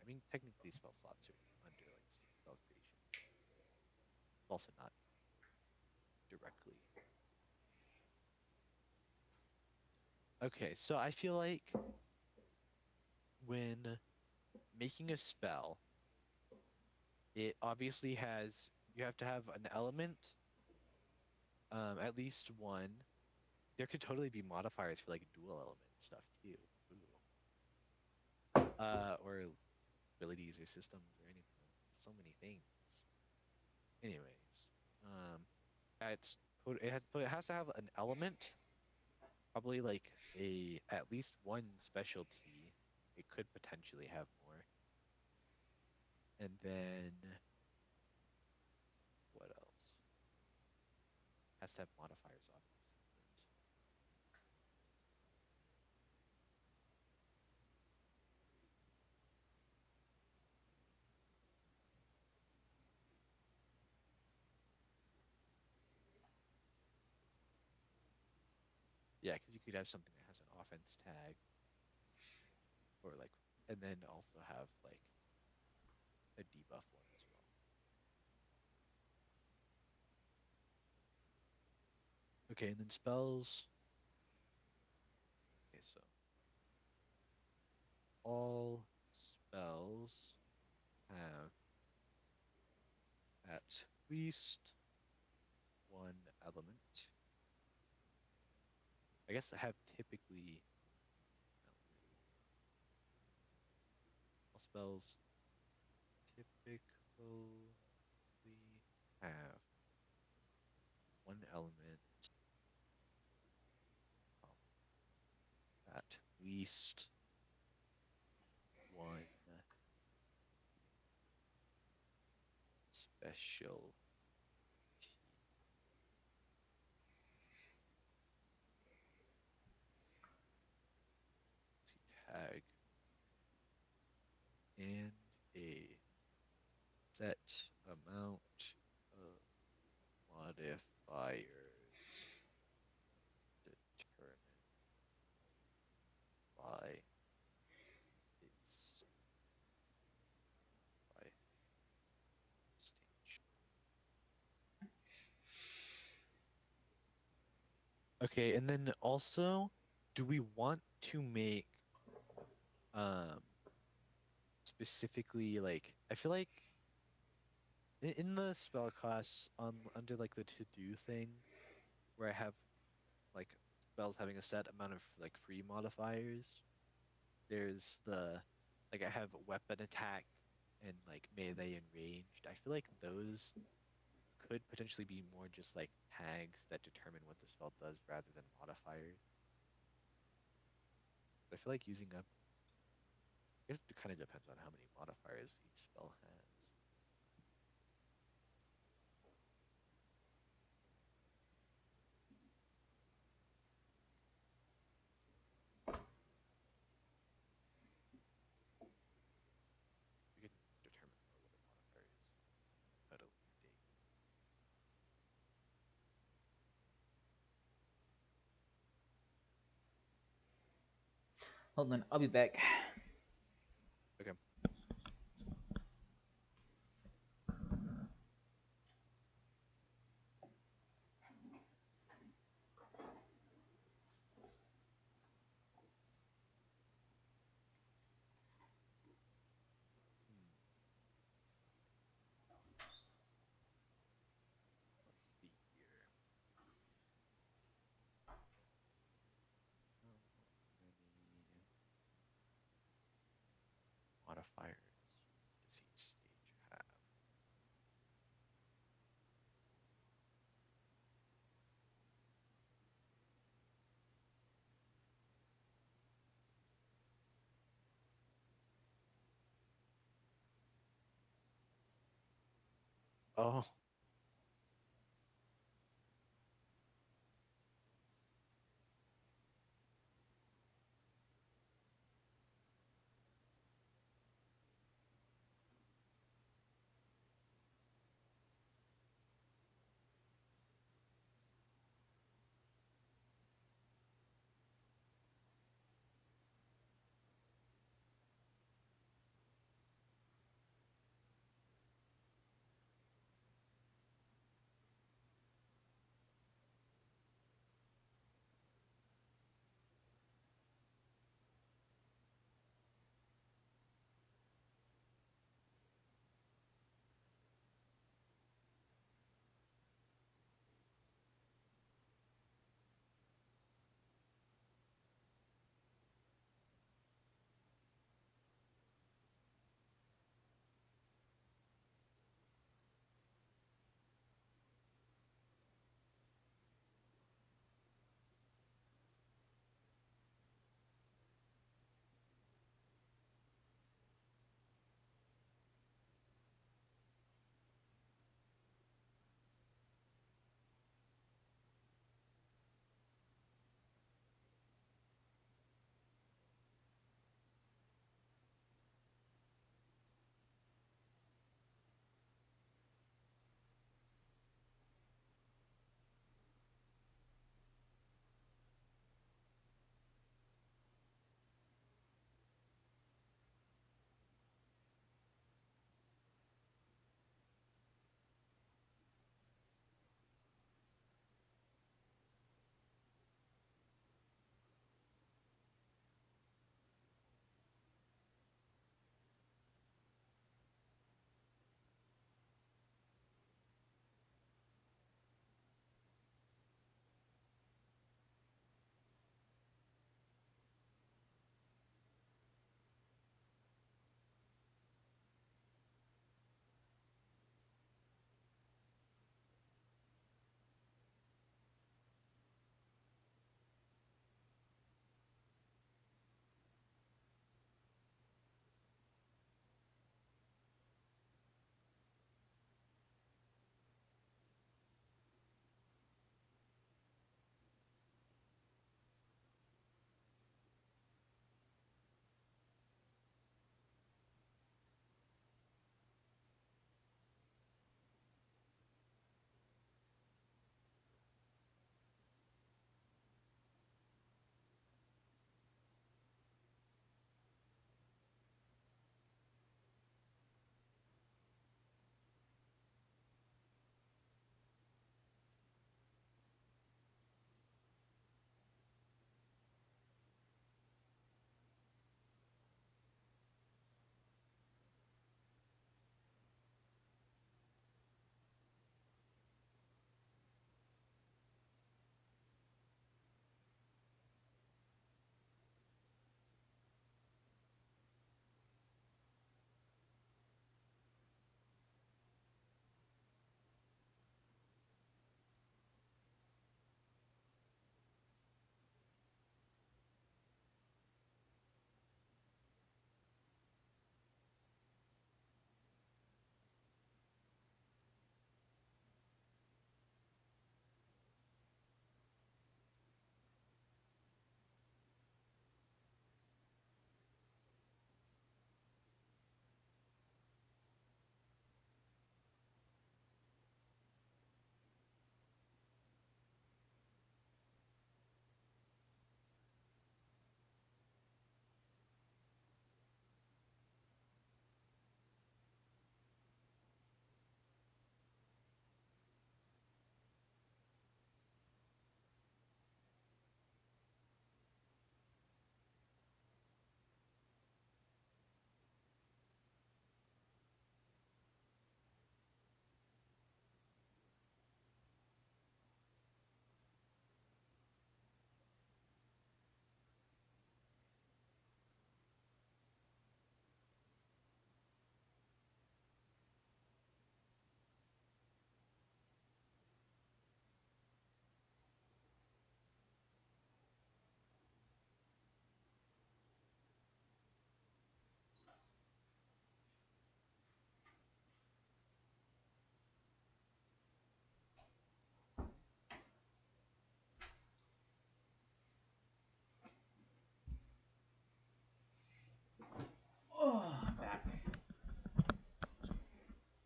I mean, technically spell slots are under like spell creation. It's also not directly. Okay, so I feel like when making a spell, it obviously has you have to have an element, at least one. There could totally be modifiers for like dual element stuff too. Ooh. Or abilities or systems or anything. So many things. Anyways, um, it has to have an element, probably like a at least one specialty. It could potentially have more. And then what else? Has to have modifiers, obviously. Yeah, because you could have something that has an offense tag, or like, and then also have like a debuff one as well. Okay, and then spells. Okay, so all spells have at least one element. I guess I have typically all spells typically have one element, at least one special tag and a set amount of modifiers determined by its by stage. Okay, and then also, do we want to make um specifically like I feel like in the spell class on under like the to do thing where I have like spells having a set amount of like free modifiers. There's the like I have weapon attack and like melee and ranged. I feel like those could potentially be more just like tags that determine what the spell does rather than modifiers. I feel like using up I guess it kind of depends on how many modifiers each spell has. We can determine more what a modifier is at a later date. Hold on, I'll be back. Okay. Hmm. Let's see here. How many modifiers does each stage have? Oh,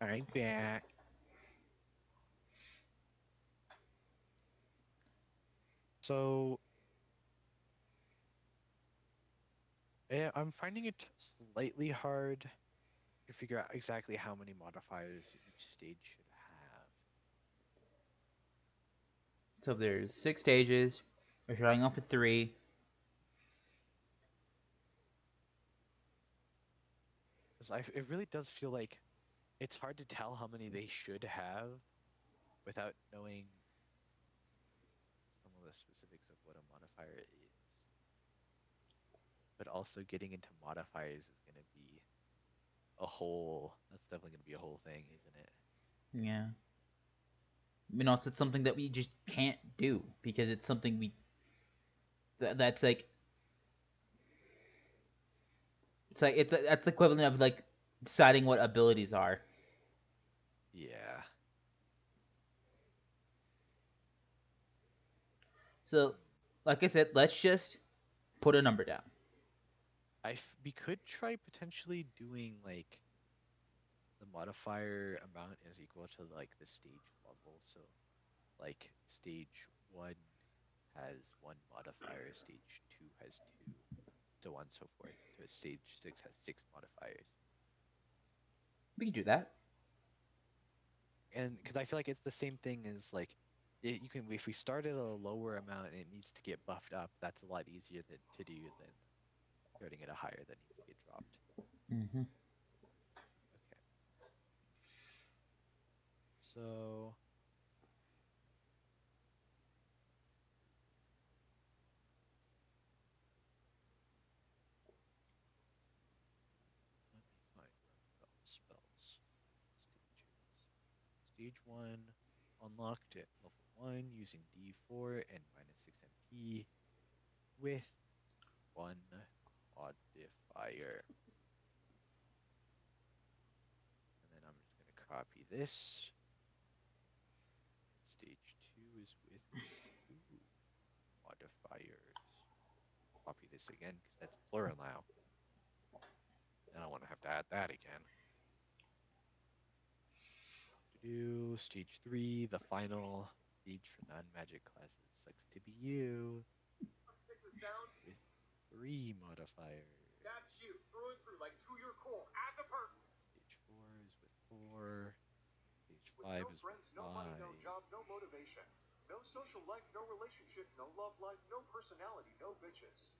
Alright, back. So, I'm finding it slightly hard to figure out exactly how many modifiers each stage should have. So there's 6 stages. We're starting off with 3. Because it really does feel like it's hard to tell how many they should have without knowing some of the specifics of what a modifier is. But also getting into modifiers is going to be that's definitely going to be a whole thing, isn't it? Yeah. I mean, also, it's something that we just can't do because it's something that's like that's the equivalent of like deciding what abilities are. Yeah. So, like I said, let's just put a number down. We could try potentially doing like the modifier amount is equal to like the stage level. So like stage 1 has 1 modifier, stage 2 has 2, so on and so forth. So stage 6 has 6 modifiers. We can do that. And because I feel like it's the same thing as like you can if we start at a lower amount and it needs to get buffed up, that's a lot easier to do than starting at a higher that needs to get dropped. Mm-hmm. Okay. So let me find where I've got spells. Stages. Stage 1 unlocked at level 1 using D4 and -6 MP with 1 modifier. And then I'm just going to copy this. Stage 2 is with 2 modifiers. Copy this again because that's plural now. I don't want to have to add that again. Do stage 3, the final stage for non-magic classes. Sucks to be you. With 3 modifiers. That's you, through and through, like to your core, as a person. Stage 4 is with 4. Stage With 5 no is friends, with no 5. money, no job, no motivation. No social life, no relationship, no love life, no personality, no bitches.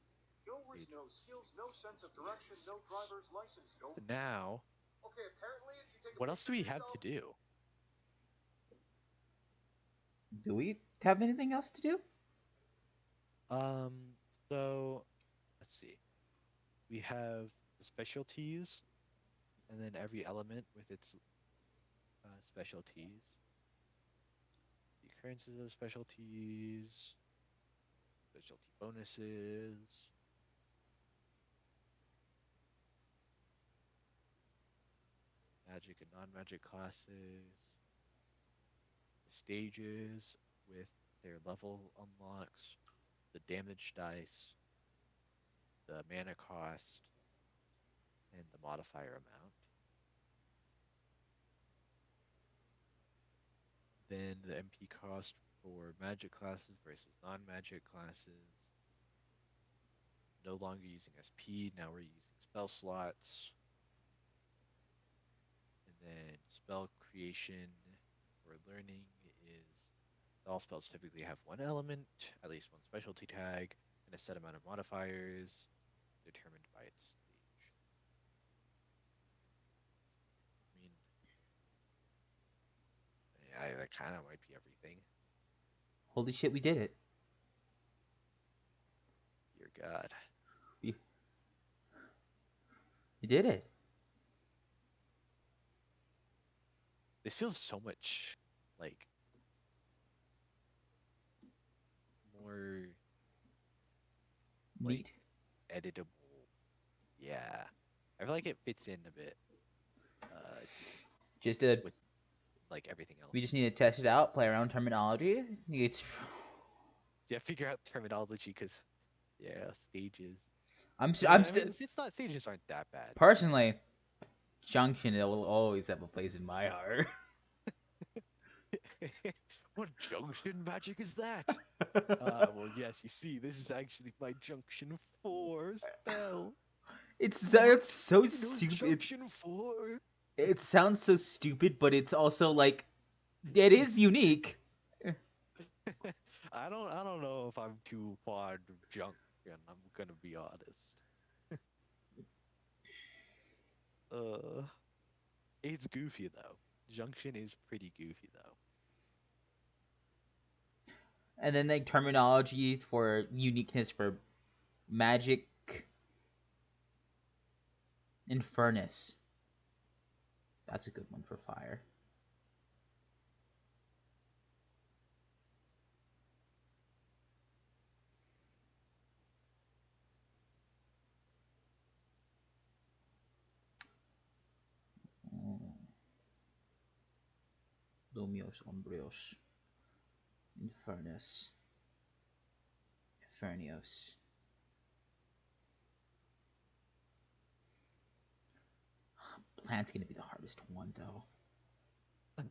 No words, no skills, no sense of direction, no driver's license, no... So now, Okay, apparently if you take a what else do picture we of have to yourself- do? Do we have anything else to do? So let's see. We have the specialties, and then every element with its specialties. The occurrences of specialties, specialty bonuses. Magic and non-magic classes. The stages with their level unlocks. The damage dice. The mana cost. And the modifier amount. Then the MP cost for magic classes versus non-magic classes. No longer using SP, now we're using spell slots. And then spell creation or learning is all spells typically have 1 element, at least 1 specialty tag, and a set amount of modifiers determined by its stage. I mean, yeah, that kind of might be everything. Holy shit, we did it. Dear God. We did it. This feels so much like more like Neat. editable. Yeah, I feel like it fits in a bit. Just with like everything else. we just need to test it out, play around with terminology. It's Yeah, figure out terminology because yeah, stages. I'm I still mean, it's not stages aren't that bad. personally. Junction, it will always have a place in my heart. What junction magic is that? Well, yes, you see, this is actually my Junction 4 spell. It's What? so He knows stupid. Junction 4? It sounds so stupid, but it's also like it is unique. I don't know if I'm too fond of Junction, I'm gonna be honest. It's goofy though. Junction is pretty goofy though. And then like terminology for uniqueness for magic and furnace. That's a good one for fire. Lumios Umbrios. Infernus. Infernios. Plant's gonna be the hardest one though. Plan.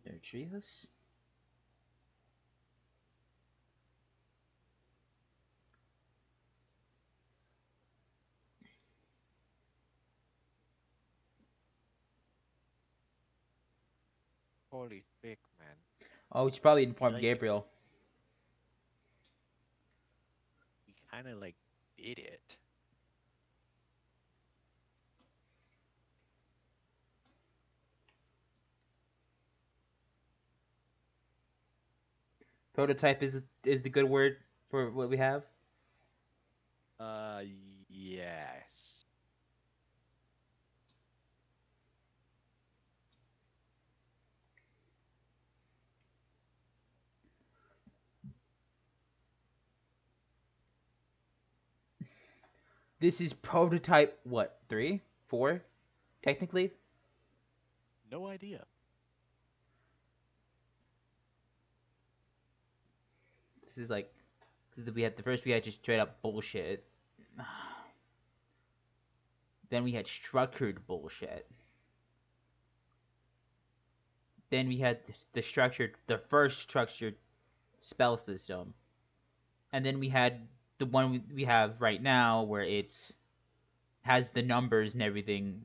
Detrius? Holy frick, man. Oh, we should probably inform like- Gabriel. We kind of like did it. Prototype is the good word for what we have. Yes. This is prototype what, 3? 4? Technically? No idea. This is like we had just straight up bullshit. Then we had structured bullshit. Then we had the first structured spell system. And then we had the one we have right now where it's has the numbers and everything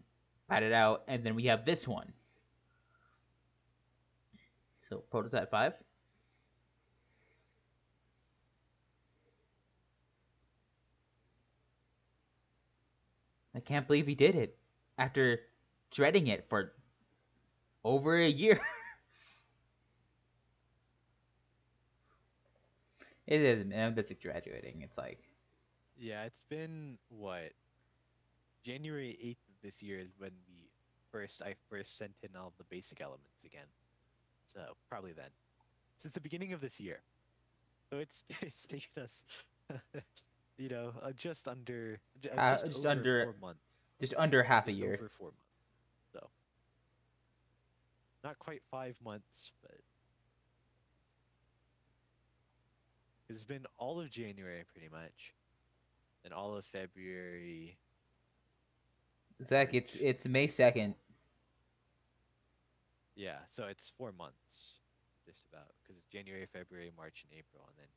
padded out, and then we have this one. So prototype 5. I can't believe he did it after dreading it for over a year. It isn't. That's graduating. It's like Yeah, it's been what? January 8th of this year is when I first sent in all the basic elements again. So probably then. Since the beginning of this year. So it's taken us just under just over under 4 months. just under half a Just year. over 4 months. So not quite 5 months, but it's been all of January pretty much. And all of February. Zach, it's May 2nd. Yeah, so it's 4 months, just about, because it's January, February, March, and April, and then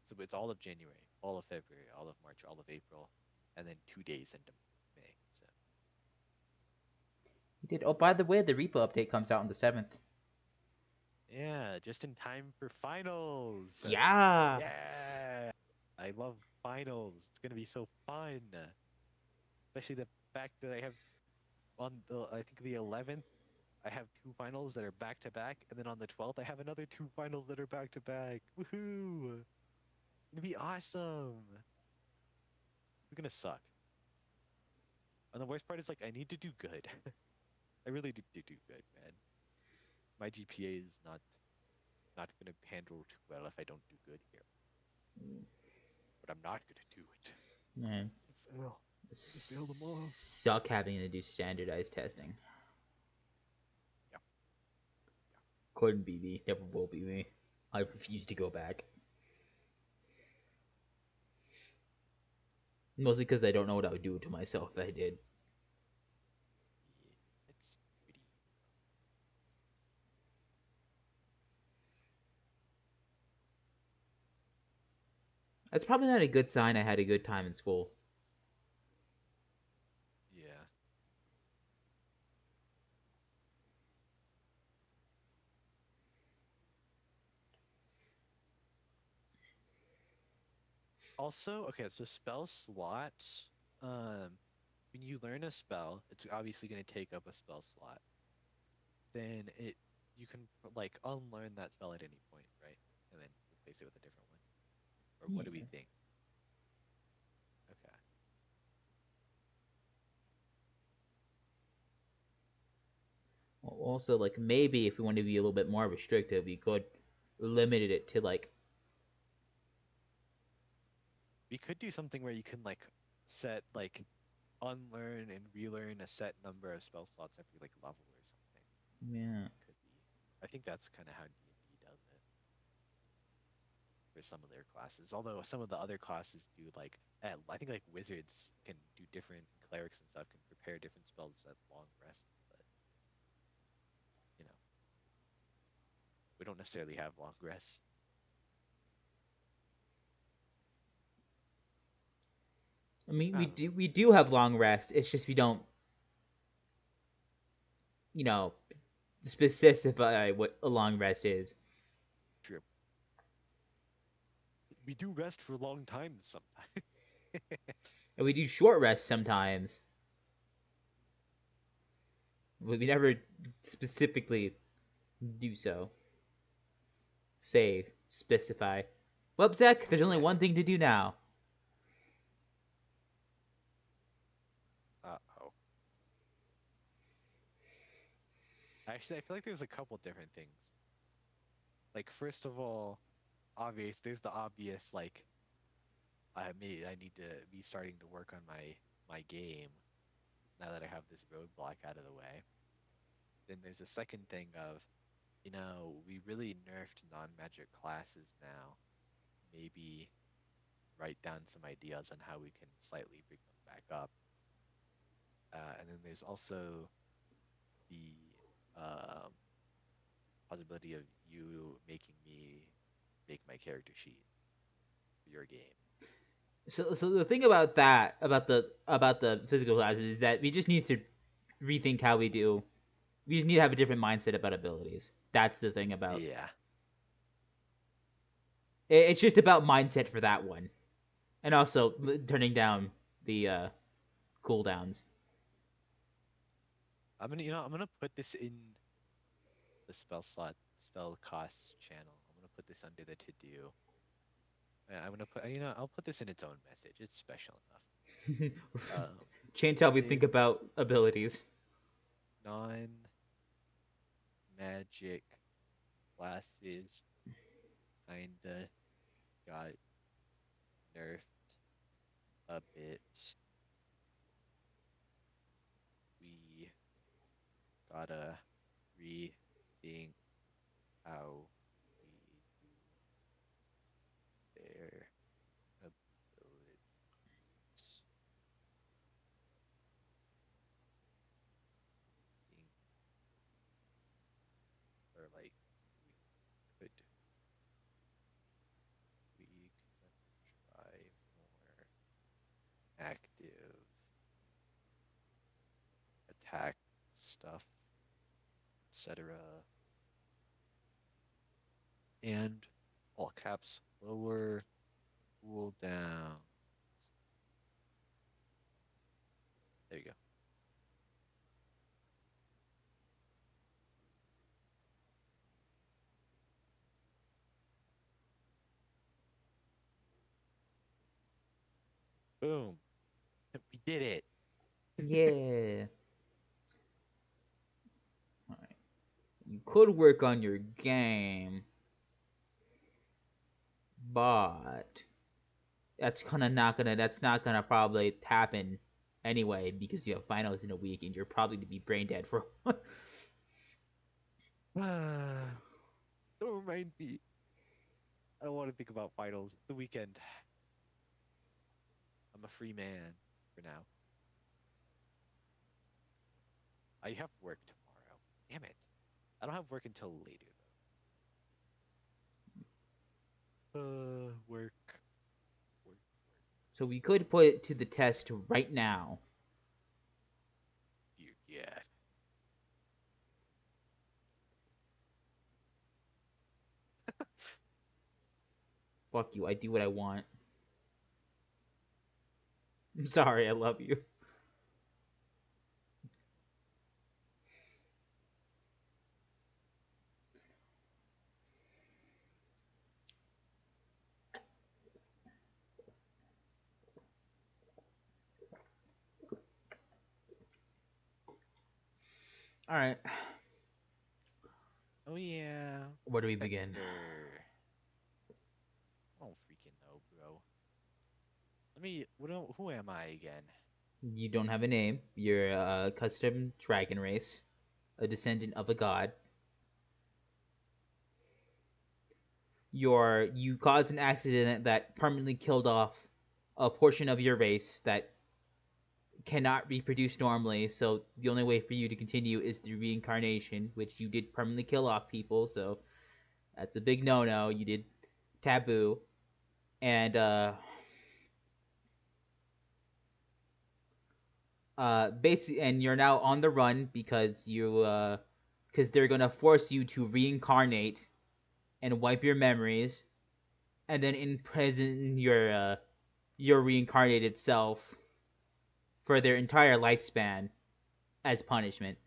so it's all of January, all of February, all of March, all of April, and then 2 days into May. So He did. Oh, by the way, the repo update comes out on the 7th. yeah, just in time for finals. Yeah. Yeah, I love finals. It's gonna be so fun, especially the fact that I have I think the 11th. I have 2 finals that are back to back, and then on the 12th I have another 2 finals that are back to back. Woohoo! It'd be awesome. It's gonna suck. And the worst part is like I need to do good. I really need to do good, man. My GPA is not gonna handle too well if I don't do good here. But I'm not gonna do it. Man. Fail. fail them all. Suck having to do standardized testing. Yeah. Couldn't be me. Never will be me. I refuse to go back. Mostly because I don't know what I would do to myself if I did. Yeah, it's pretty. That's probably not a good sign I had a good time in school. Yeah. Also, okay, so spell slots. When you learn a spell, it's obviously going to take up a spell slot. Then you can like unlearn that spell at any point, right? And then replace it with a different one. Or what do we Yeah. think? Okay. Also, like maybe if we want to be a little bit more restrictive, we could limit it to like We could do something where you can like set like unlearn and relearn a set number of spell slots every like level or something. yeah. Could be. I think that's kind of how D&D does it for some of their classes. Although some of the other classes do like I think like wizards can do different clerics and stuff can prepare different spells at long rest, but you know, we don't necessarily have long rests. I mean, I we don't know. do have long rest. It's just we don't, you know, specify what a long rest is. True. We do rest for long times sometimes. And we do short rest sometimes. But we never specifically do so. Say, specify. Well, Zach, there's only Yeah. one thing to do now. Uh-oh. Actually, I feel like there's a couple different things. Like first of all, there's the obvious like I need to be starting to work on my game now that I have this roadblock out of the way. Then there's a second thing of, we really nerfed non-magic classes now. Maybe write down some ideas on how we can slightly bring them back up. And then there's also the um, possibility of you making me make my character sheet for your game. So the thing about that, about the physical classes, is that we just need to rethink how we do. We just need to have a different mindset about abilities. That's the thing about. Yeah. It's just about mindset for that one, and also turning down the cooldowns. I'm gonna put this in the spell costs channel. I'm gonna put this under the to do. I'm gonna put, I'll put this in its own message. It's special enough. Change how we Fit think about abilities. non-magic classes kinda got nerfed a bit. We gotta rethink how we do their abilities. Think, or like we could we could try more active attack stuff, etc. And all caps lower cooldown. There you go. Boom. We did it. Yeah. All right. You could work on your game, but that's kind of not gonna. That's not gonna probably happen anyway because you have finals in a week and you're probably to be brain dead for. Don't remind me. I don't want to think about finals. The weekend. I'm a free man for now. I have work tomorrow. Damn it. I don't have work until later though. Work, work. So we could put it to the test right now. Dear God. Fuck you. I do what I want. I'm sorry. I love you. All right. Oh yeah. Where do we begin? Vector. I don't freaking know, bro. Let me. Who am I again? You don't have a name. You're a custom dragon race, a descendant of a god. You caused an accident that permanently killed off a portion of your race that cannot reproduce normally. So the only way for you to continue is through reincarnation, which you did permanently kill off people. So that's a big no-no. You did taboo, and basically, and you're now on the run because they're gonna force you to reincarnate and wipe your memories, and then imprison your reincarnated self for their entire lifespan as punishment.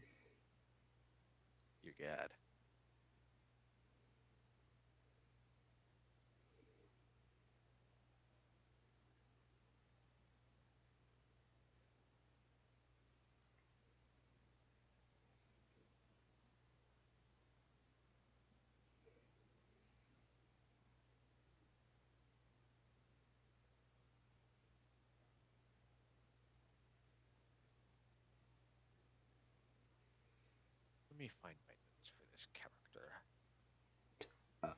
Dear God. Let me find my notes for this character. Uh,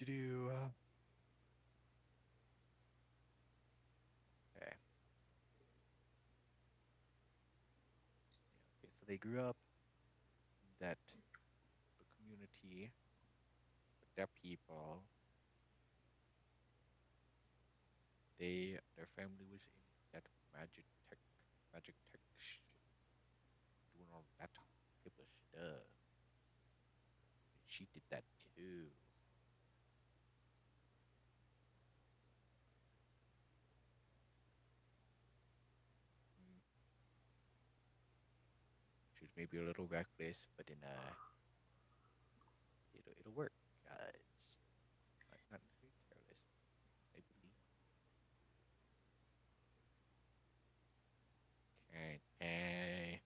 Do. Okay. Okay. So they grew up in that the community with their people. Their family was in that magic tech shit, doing all that type of stuff. And she did that too. Mm, she was maybe a little reckless, but it'll work, guys. Not necessarily careless, I believe. Okay. They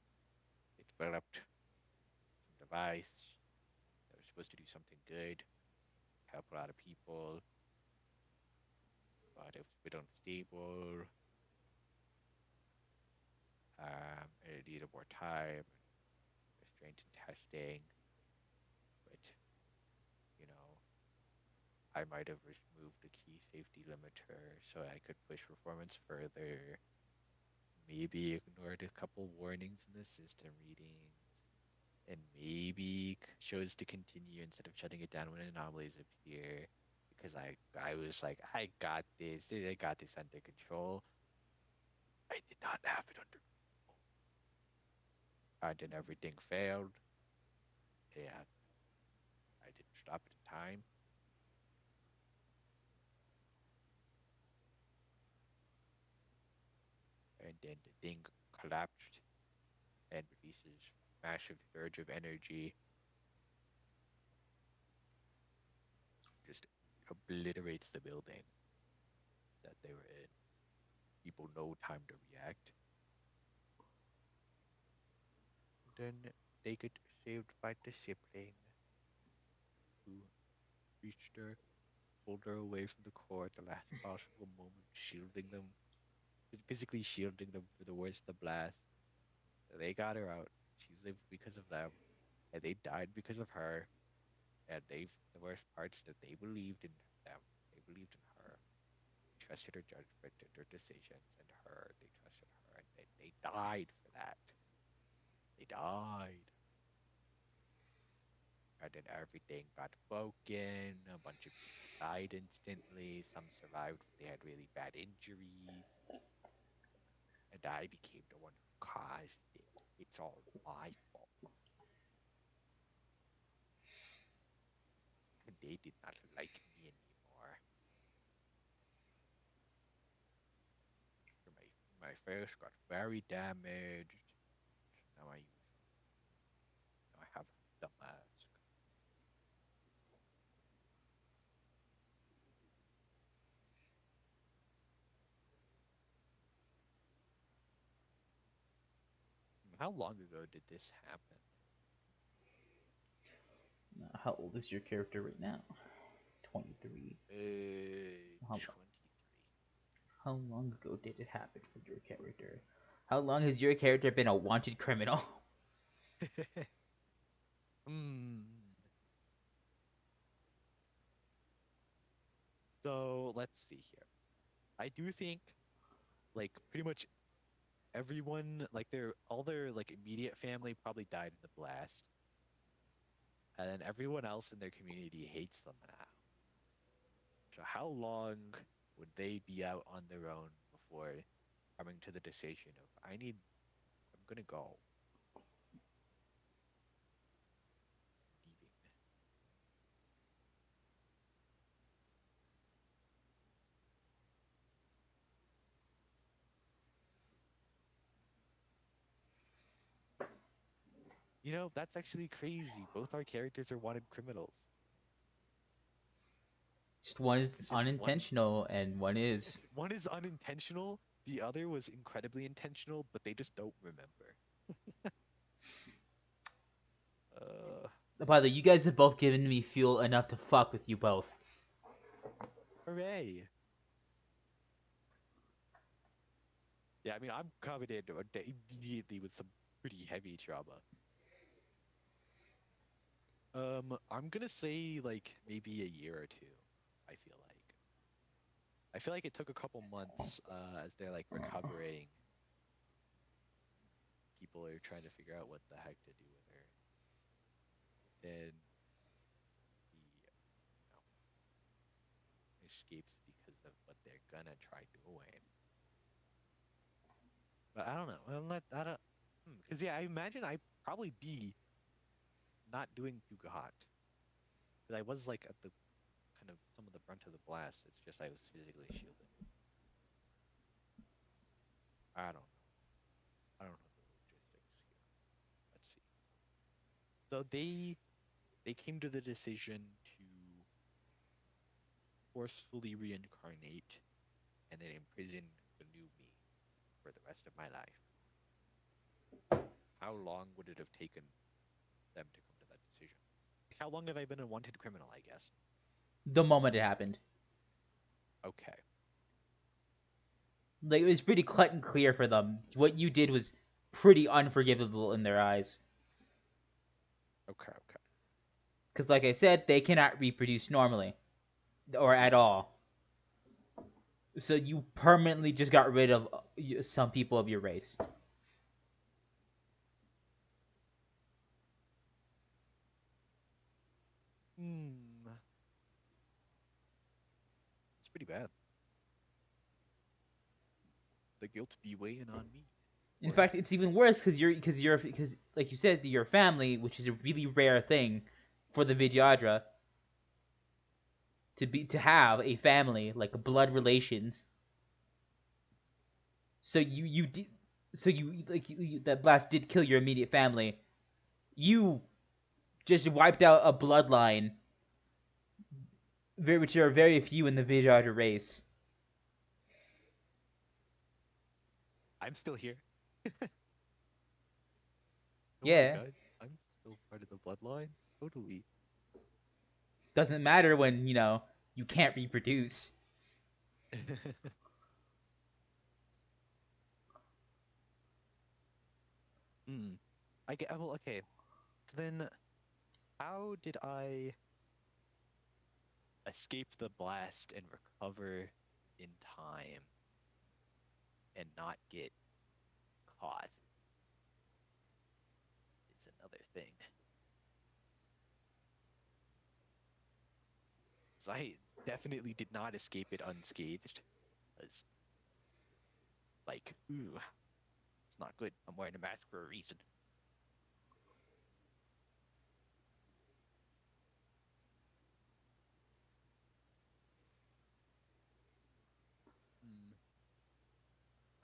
developed some device that was supposed to do something good, help a lot of people, but it was a bit unstable. It needed more time and restraint and testing, but you know, I might have removed the key safety limiter so I could push performance further. Maybe ignored a couple warnings in the system readings, and maybe chose to continue instead of shutting it down when anomalies appear. Because I was like, I got this. I got this under control. I did not have it under control. And then everything failed. And I didn't stop it in time. And then the thing collapsed and releases massive surge of energy, just obliterates the building that they were in. People no time to react. Then they get saved by the sibling who reached her, pulled her away from the core at the last possible moment, shielding them. physically shielding them for the worst of the blast. They got her out. She's lived because of them, and they died because of her. And the worst part's that they believed in them. They believed in her. Trusted her judgment and her decisions, and her. They trusted her, and they died for that. They died. And then everything got broken. A bunch of people died instantly. Some survived, but they had really bad injuries. And I became the one who caused it. It's all my fault. And they did not like me anymore. So my face got very damaged. Now I have the mask. How long ago did this happen? How old is your character right now? 23. How, 23. how long ago did it happen for your character? How long has your character been a wanted criminal? Hmm. So let's see here. I do think, like, pretty much everyone, like, all their like immediate family probably died in the blast, and then everyone else in their community hates them now. So how long would they be out on their own before coming to the decision of I'm gonna go, leaving? You know, that's actually crazy. Both our characters are wanted criminals. Just one is It's just unintentional and one is. one is unintentional, the other was incredibly intentional, but they just don't remember. Uh, By the way, you guys have both given me fuel enough to fuck with you both. hooray! Yeah, I mean, I'm coming in immediately with some pretty heavy trauma. I'm gonna say like maybe a year or two. I feel like. I feel like it took a couple months as they're like recovering. People are trying to figure out what the heck to do with her. Then he, escapes because of what they're gonna try doing. But I don't know. I'm not. I don't. Because yeah, I imagine I'd probably be not doing too hot. But I was like at the kind of some of the brunt of the blast. It's just I was physically shielded. I don't know. I don't know the logistics here. Let's see. So they came to the decision to forcefully reincarnate and then imprison the new me for the rest of my life. How long would it have taken them to come to that decision? Like, how long have I been a wanted criminal, I guess? The moment it happened. Okay. Like, it was pretty cut and clear for them. What you did was pretty unforgivable in their eyes. Okay, okay. Because, like I said, they cannot reproduce normally. Or at Yeah. all. So you permanently just got rid of some people of your race. Hmm. It's pretty bad. The guilt be weighing on me. In Or fact, it's even worse because like you said, your family, which is a really rare thing for the Vidyadra, to have a family like blood relations. So you did, so you like that blast did kill your immediate family. You just wiped out a bloodline, which are very few in the Vidyadra race. I'm still here. Oh my Yeah, god. I'm still part of the bloodline. Totally. doesn't matter when you can't reproduce. Hmm. I get. Well, okay. So then, how did I escape the blast and recover in time and not get caught? Is another thing. So I definitely did not escape it unscathed. Because, like, ooh, it's not good. I'm wearing a mask for a reason. Hmm.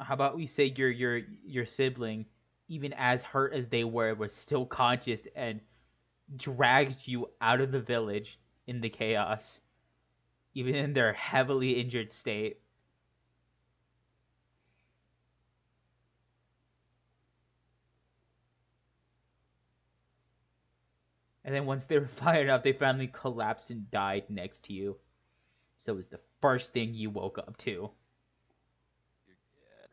How about we say your sibling, even as hurt as they were, was still conscious and dragged you out of the village in the chaos, even in their heavily injured state. And then once they were fired up, they finally collapsed and died next to you. So it was the first thing you woke up to. You're dead.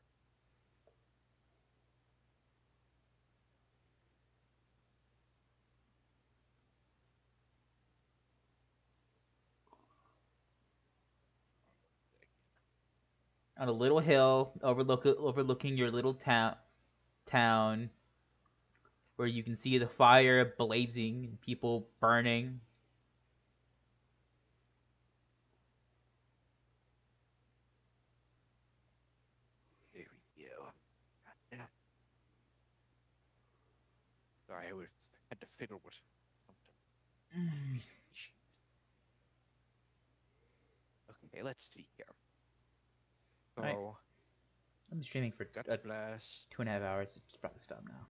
On a little hill overlooking your little town where you can see the fire blazing and people burning. There we go. Got that. Sorry, I would had to fiddle with something. Okay, let's see here. Alright. So, I'm streaming for got the blast. 2.5 hours. It's probably stop now.